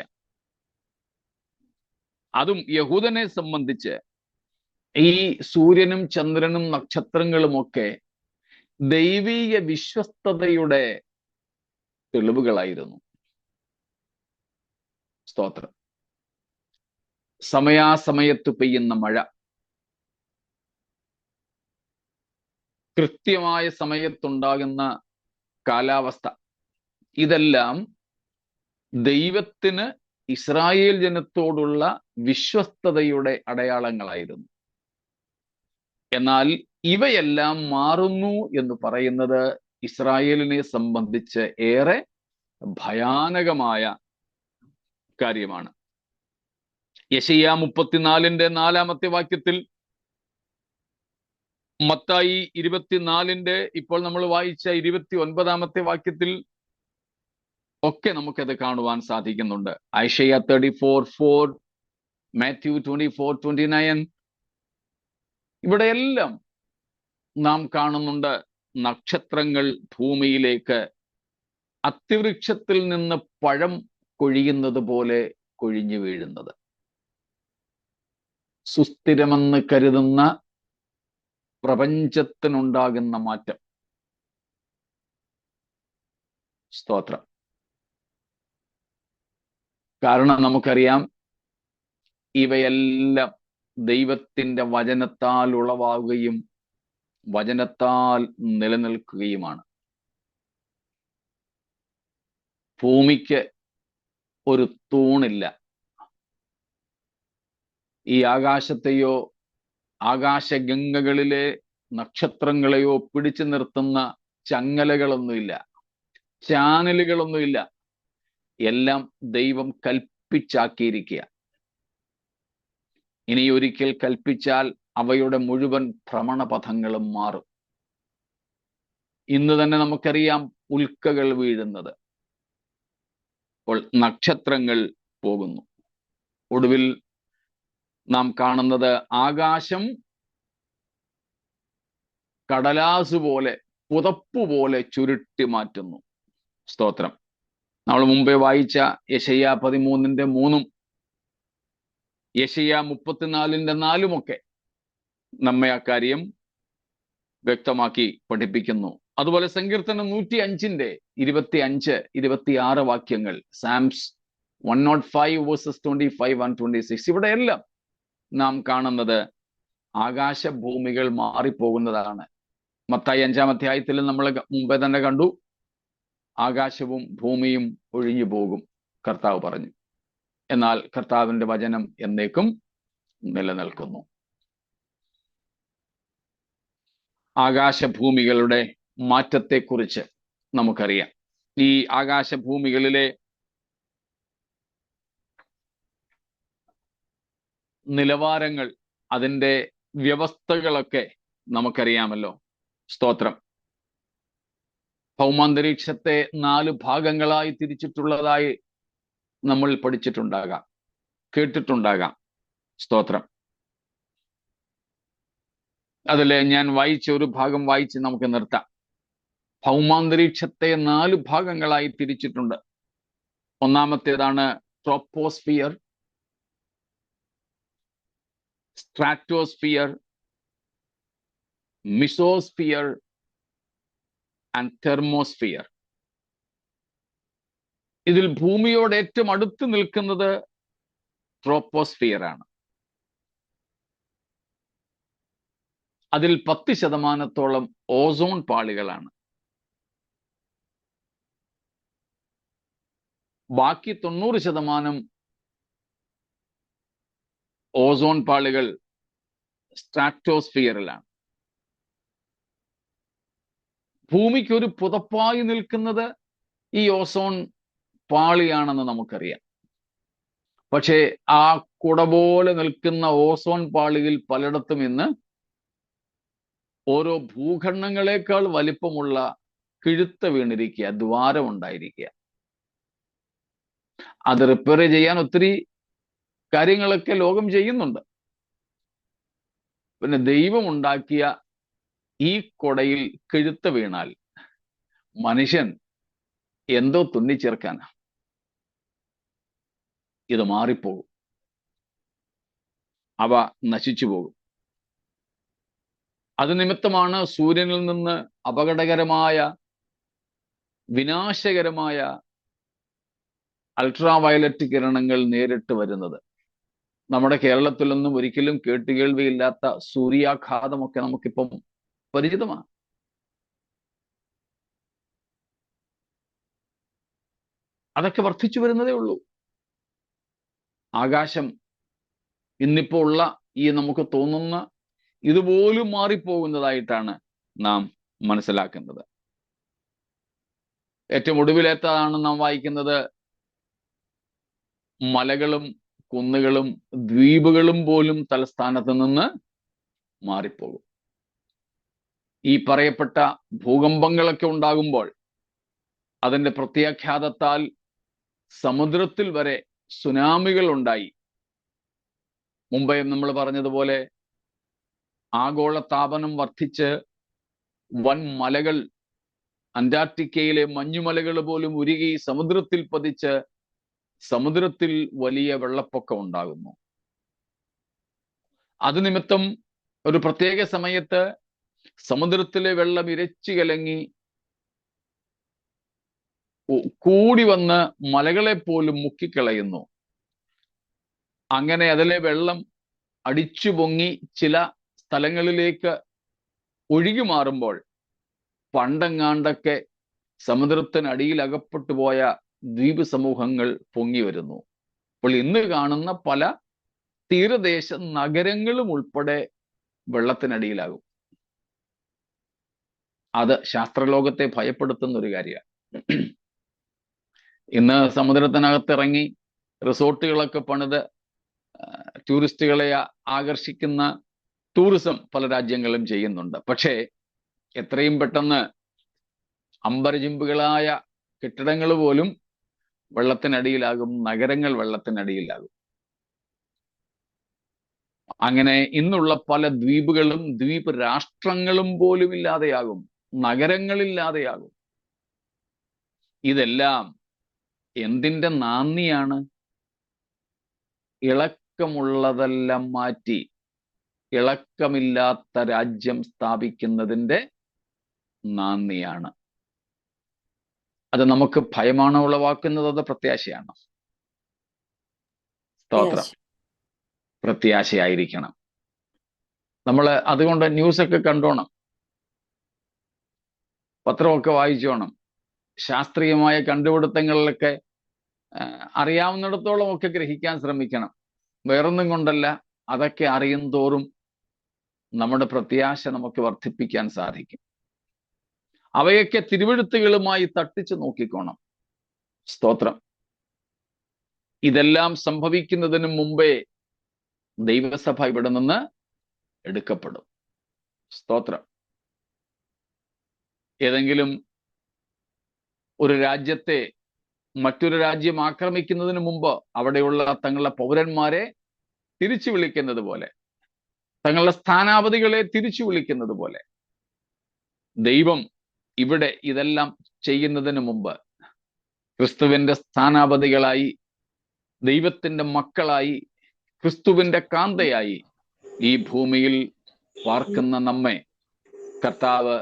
അതും യഹൂദനെ സംബന്ധിച്ച് ഈ സൂര്യനും ചന്ദ്രനും നക്ഷത്രങ്ങളുമൊക്കെ ദൈവീക വിശ്വസ്തതയുടെ തെളിവുകളായിരുന്നു. സ്തോത്രം. സമയാസമയത്ത് പെയ്യുന്ന മഴ, കൃത്യമായ സമയത്തുണ്ടാകുന്ന കാലാവസ്ഥ, ഇതെല്ലാം ദൈവത്തിന് ഇസ്രായേൽ ജനത്തോടുള്ള വിശ്വസ്തതയുടെ അടയാളങ്ങളായിരുന്നു. എന്നാൽ ഇവയെല്ലാം മാറുന്നു എന്ന് പറയുന്നത് ഇസ്രായേലിനെ സംബന്ധിച്ച് ഏറെ ഭയാനകമായ കാര്യമാണ്. യെശയ്യാ 34 വാക്യത്തിൽ, മത്തായി 24 ഇപ്പോൾ നമ്മൾ വായിച്ച 29 വാക്യത്തിൽ ഒക്കെ നമുക്കത് കാണുവാൻ സാധിക്കുന്നുണ്ട്. ഐശയ്യ 34:4, മാത്യു 24:29, ഇവിടെയെല്ലാം നാം കാണുന്നുണ്ട് നക്ഷത്രങ്ങൾ ഭൂമിയിലേക്ക് അത്തിവൃക്ഷത്തിൽ നിന്ന് പഴം കൊഴിയുന്നത് പോലെ കൊഴിഞ്ഞു വീഴുന്നത്. സുസ്ഥിരമെന്ന് കരുതുന്ന പ്രപഞ്ചത്തിനുണ്ടാകുന്ന മാറ്റം. സ്തോത്രം. കാരണം നമുക്കറിയാം, ഇവയെല്ലാം ദൈവത്തിന്റെ വചനത്താൽ ഉളവാകുകയും വചനത്താൽ നിലനിൽക്കുകയുമാണ്. ഭൂമിക്ക് ഒരു തൂണില്ല. ഈ ആകാശത്തെയോ ആകാശഗംഗകളിലെ നക്ഷത്രങ്ങളെയോ പിടിച്ചു നിർത്തുന്ന ചങ്ങലകളൊന്നുമില്ല, ചാനലുകളൊന്നുമില്ല. എല്ലാം ദൈവം കൽപ്പിച്ചാക്കിയിരിക്കുക. ഇനി ഒരിക്കൽ കൽപ്പിച്ചാൽ അവയുടെ മുഴുവൻ ഭ്രമണപഥങ്ങളും മാറും. ഇന്ന് തന്നെ നമുക്കറിയാം ഉൽക്കകൾ വീഴുന്നത്. അപ്പോൾ നക്ഷത്രങ്ങൾ പോകുന്നു. ഒടുവിൽ നാം കാണുന്നത് ആകാശം കടലാസ് പോലെ, പുതപ്പ് പോലെ ചുരുട്ടി മാറ്റുന്നു. സ്തോത്രം. നമ്മൾ മുമ്പേ വായിച്ച യെശയ്യാ 13:3 യെശയ്യാ 34:4 നമ്മെ അക്കാര്യം വ്യക്തമാക്കി പഠിപ്പിക്കുന്നു. അതുപോലെ സങ്കീർത്തനം 105:25-26 വാക്യങ്ങൾ, സാംസ് 105:25 and 26, ഇവിടെയെല്ലാം നാം കാണുന്നത് ആകാശഭൂമികൾ മാറിപ്പോകുന്നതാണ്. മത്തായി 5-ാം അധ്യായത്തിൽ നമ്മൾ മുമ്പേ തന്നെ കണ്ടു, ആകാശവും ഭൂമിയും ഒഴിഞ്ഞു പോകും, കർത്താവ് പറഞ്ഞു. എന്നാൽ കർത്താവിന്റെ വചനം എന്നേക്കും നിലനിൽക്കുന്നു. ആകാശഭൂമികളുടെ മാറ്റത്തെക്കുറിച്ച് നമുക്കറിയാം. ഈ ആകാശഭൂമികളിലെ നിലവാരങ്ങൾ, അതിൻ്റെ വ്യവസ്ഥകളൊക്കെ നമുക്കറിയാമല്ലോ. സ്തോത്രം. ഭൗമാന്തരീക്ഷത്തെ 4 ഭാഗങ്ങളായി തിരിച്ചിട്ടുള്ളതായി നമ്മൾ പഠിച്ചിട്ടുണ്ടാകാം, കേട്ടിട്ടുണ്ടാകാം. സ്തോത്രം. അതിൽ ഞാൻ വായിച്ച ഒരു ഭാഗം വായിച്ച് നമുക്ക് നിർത്താം. ഭൗമാന്തരീക്ഷത്തെ 4 ഭാഗങ്ങളായി തിരിച്ചിട്ടുണ്ട്. ഒന്നാമത്തേതാണ് troposphere, stratosphere, mesosphere and thermosphere. ഇതിൽ ഭൂമിയോട് ഏറ്റവും അടുത്ത് നിൽക്കുന്നത് ട്രോപ്പോസ്ഫിയർ ആണ്. അതിൽ 10% ഓസോൺ പാളികളാണ്. ബാക്കി 90% ഓസോൺ പാളികൾ സ്ട്രാറ്റോസ്ഫിയറിലാണ്. ഭൂമിക്ക് ഒരു പുതപ്പായി നിൽക്കുന്നത് ഈ ഓസോൺ പാളിയാണെന്ന് നമുക്കറിയാം. പക്ഷേ ആ കുട പോലെ നിൽക്കുന്ന ഓസോൺ പാളിയിൽ പലയിടത്തും ഇന്ന് ഓരോ ഭൂഖണ്ഡങ്ങളെക്കാൾ വലിപ്പമുള്ള കിഴുത്ത വീണിരിക്കുക, ദ്വാരമുണ്ടായിരിക്കുക. അത് റിപ്പയർ ചെയ്യാൻ ഒത്തിരി കാര്യങ്ങളൊക്കെ ലോകം ചെയ്യുന്നുണ്ട്. പിന്നെ ദൈവം ഉണ്ടാക്കിയ ഈ കൊടയിൽ കിഴുത്ത വീണാൽ മനുഷ്യൻ എന്തോ തുന്നിച്ചേർക്കാനാ? ഇത് മാറിപ്പോകും, അവ നശിച്ചു പോകും. അത് നിമിത്തമാണ് സൂര്യനിൽ നിന്ന് അപകടകരമായ, വിനാശകരമായ അൾട്രാവയലറ്റ് കിരണങ്ങൾ നേരിട്ട് വരുന്നത്. നമ്മുടെ കേരളത്തിലൊന്നും ഒരിക്കലും കേട്ടുകേൾവിയില്ലാത്ത സൂര്യാഘാതമൊക്കെ നമുക്കിപ്പം പരിചിതമാണ്. അതൊക്കെ വർദ്ധിച്ചു വരുന്നതേ ഉള്ളൂ. ആകാശം ഇന്നിപ്പോ ഉള്ള ഈ നമുക്ക് തോന്നുന്ന ഇതുപോലും മാറിപ്പോകുന്നതായിട്ടാണ് നാം മനസ്സിലാക്കുന്നത്. ഏറ്റവും ഒടുവിലേത്തതാണ് നാം വായിക്കുന്നത്, മലകളും കുന്നുകളും ദ്വീപുകളും പോലും തലസ്ഥാനത്ത് നിന്ന് മാറിപ്പോകും. ഈ പറയപ്പെട്ട ഭൂകമ്പങ്ങളൊക്കെ ഉണ്ടാകുമ്പോൾ അതിൻ്റെ പ്രത്യാഘാതത്താൽ സമുദ്രത്തിൽ വരെ സുനാമികൾ ഉണ്ടായി. മുമ്പേ നമ്മൾ പറഞ്ഞതുപോലെ ആഗോളതാപനം വർദ്ധിച്ച് വൻ മലകൾ, അന്റാർട്ടിക്കയിലെ മഞ്ഞുമലകൾ പോലും ഉരുകി സമുദ്രത്തിൽ പതിച്ച് സമുദ്രത്തിൽ വലിയ വെള്ളപ്പൊക്കം ഉണ്ടാകുന്നു. അത് നിമിത്തം ഒരു പ്രത്യേക സമയത്ത് സമുദ്രത്തിലെ വെള്ളം ഇരച്ചു കലങ്ങി കൂടി വന്ന് മലകളെ പോലും മുക്കിക്കളയുന്നു. അങ്ങനെ അതിലെ വെള്ളം അടിച്ചു പൊങ്ങി ചില സ്ഥലങ്ങളിലേക്ക് ഒഴുകി മാറുമ്പോൾ പണ്ടെങ്ങാണ്ടൊക്കെ സമുദ്രത്തിനടിയിൽ അകപ്പെട്ടു പോയ ദ്വീപ് സമൂഹങ്ങൾ പൊങ്ങി വരുന്നു. അപ്പോൾ ഇന്ന് കാണുന്ന പല തീരദേശ നഗരങ്ങളും ഉൾപ്പെടെ വെള്ളത്തിനടിയിലാകും. അത് ശാസ്ത്രലോകത്തെ ഭയപ്പെടുത്തുന്ന ഒരു കാര്യമാണ്. ഇന്ന് സമുദ്രത്തിനകത്തിറങ്ങി റിസോർട്ടുകളൊക്കെ പണിത് ടൂറിസ്റ്റുകളെ ആകർഷിക്കുന്ന ടൂറിസം പല രാജ്യങ്ങളും ചെയ്യുന്നുണ്ട്. പക്ഷേ എത്രയും പെട്ടെന്ന് അമ്പരചിമ്പുകളായ കെട്ടിടങ്ങൾ പോലും വെള്ളത്തിനടിയിലാകും, നഗരങ്ങൾ വെള്ളത്തിനടിയിലാകും. അങ്ങനെ ഇന്നുള്ള പല ദ്വീപുകളും ദ്വീപ് രാഷ്ട്രങ്ങളും പോലും ഇല്ലാതെയാകും, നഗരങ്ങളില്ലാതെയാകും. ഇതെല്ലാം എന്തിൻ്റെ നാന്ദിയാണ്? ഇളക്കമുള്ളതെല്ലാം മാറ്റി ഇളക്കമില്ലാത്ത രാജ്യം സ്ഥാപിക്കുന്നതിൻ്റെ നാന്ദിയാണ്. അത് നമുക്ക് ഭയമാണോ ഉളവാക്കുന്നത്? അത് പ്രത്യാശയാണ്. സ്തോത്രം. പ്രത്യാശയായിരിക്കണം. നമ്മൾ അതുകൊണ്ട് ന്യൂസൊക്കെ കണ്ടോണം, പത്രമൊക്കെ വായിച്ചോണം. ശാസ്ത്രീയമായ കണ്ടുപിടുത്തങ്ങളിലൊക്കെ അറിയാവുന്നിടത്തോളം ഒക്കെ ഗ്രഹിക്കാൻ ശ്രമിക്കണം. വേറൊന്നും കൊണ്ടല്ല, അതൊക്കെ അറിയും തോറും നമ്മുടെ പ്രത്യാശ നമുക്ക് വർദ്ധിപ്പിക്കാൻ സാധിക്കും. അവയൊക്കെ തിരുവെഴുത്തുകളുമായി തട്ടിച്ചു നോക്കിക്കോണം. സ്തോത്രം. ഇതെല്ലാം സംഭവിക്കുന്നതിന് മുമ്പേ ദൈവസഭ ഇവിടെ നിന്ന് എടുക്കപ്പെടും. സ്തോത്രം. ഏതെങ്കിലും ഒരു രാജ്യത്തെ മറ്റൊരു രാജ്യം ആക്രമിക്കുന്നതിന് മുമ്പ് അവിടെയുള്ള തങ്ങളുടെ പൗരന്മാരെ തിരിച്ചു വിളിക്കുന്നത് പോലെ, തങ്ങളുടെ സ്ഥാനാപതികളെ തിരിച്ചു വിളിക്കുന്നത് പോലെ, ദൈവം ഇവിടെ ഇതെല്ലാം ചെയ്യുന്നതിന് മുമ്പ് ക്രിസ്തുവിന്റെ സ്ഥാനാപതികളായി, ദൈവത്തിന്റെ മക്കളായി, ക്രിസ്തുവിന്റെ കാന്തയായി ഈ ഭൂമിയിൽ പാർക്കുന്ന നമ്മെ കർത്താവ്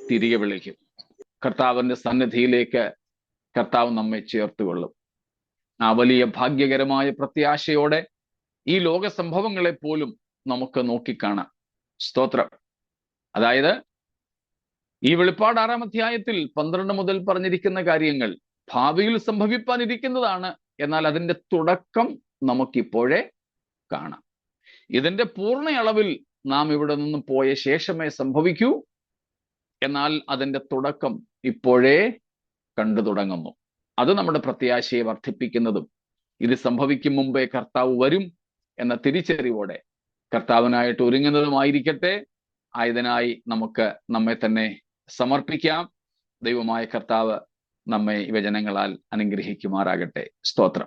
തിരികെ വിളിക്കും. കർത്താവിന്റെ സന്നിധിയിലേക്ക് കർത്താവ് നമ്മെ ചേർത്തുകൊള്ളും. ആ വലിയ ഭാഗ്യകരമായ പ്രത്യാശയോടെ ഈ ലോക സംഭവങ്ങളെ പോലും നമുക്ക് നോക്കിക്കാണാം. സ്തോത്രം. അതായത് ഈ വെളിപ്പാട് 6-ാം അധ്യായത്തിൽ 12 മുതൽ പറഞ്ഞിരിക്കുന്ന കാര്യങ്ങൾ ഭാവിയിൽ സംഭവിപ്പാനിരിക്കുന്നതാണ്. എന്നാൽ അതിൻ്റെ തുടക്കം നമുക്കിപ്പോഴേ കാണാം. ഇതിൻ്റെ പൂർണ്ണ അളവിൽ നാം ഇവിടെ നിന്നും പോയ ശേഷമേ സംഭവിക്കൂ. എന്നാൽ അതിൻ്റെ തുടക്കം ഇപ്പോഴേ കണ്ടു തുടങ്ങുന്നു. അത് നമ്മുടെ പ്രത്യാശയെ വർദ്ധിപ്പിക്കുന്നതും ഇത് സംഭവിക്കും മുമ്പേ കർത്താവ് വരും എന്ന തിരിച്ചറിവോടെ കർത്താവിനായിട്ട് ഒരുങ്ങുന്നതുമായിരിക്കട്ടെ. ആയതിനായി നമുക്ക് നമ്മെ തന്നെ സമർപ്പിക്കാം. ദൈവമായ കർത്താവ് നമ്മെ ഈ വചനങ്ങളാൽ അനുഗ്രഹിക്കുമാറാകട്ടെ. സ്തോത്രം.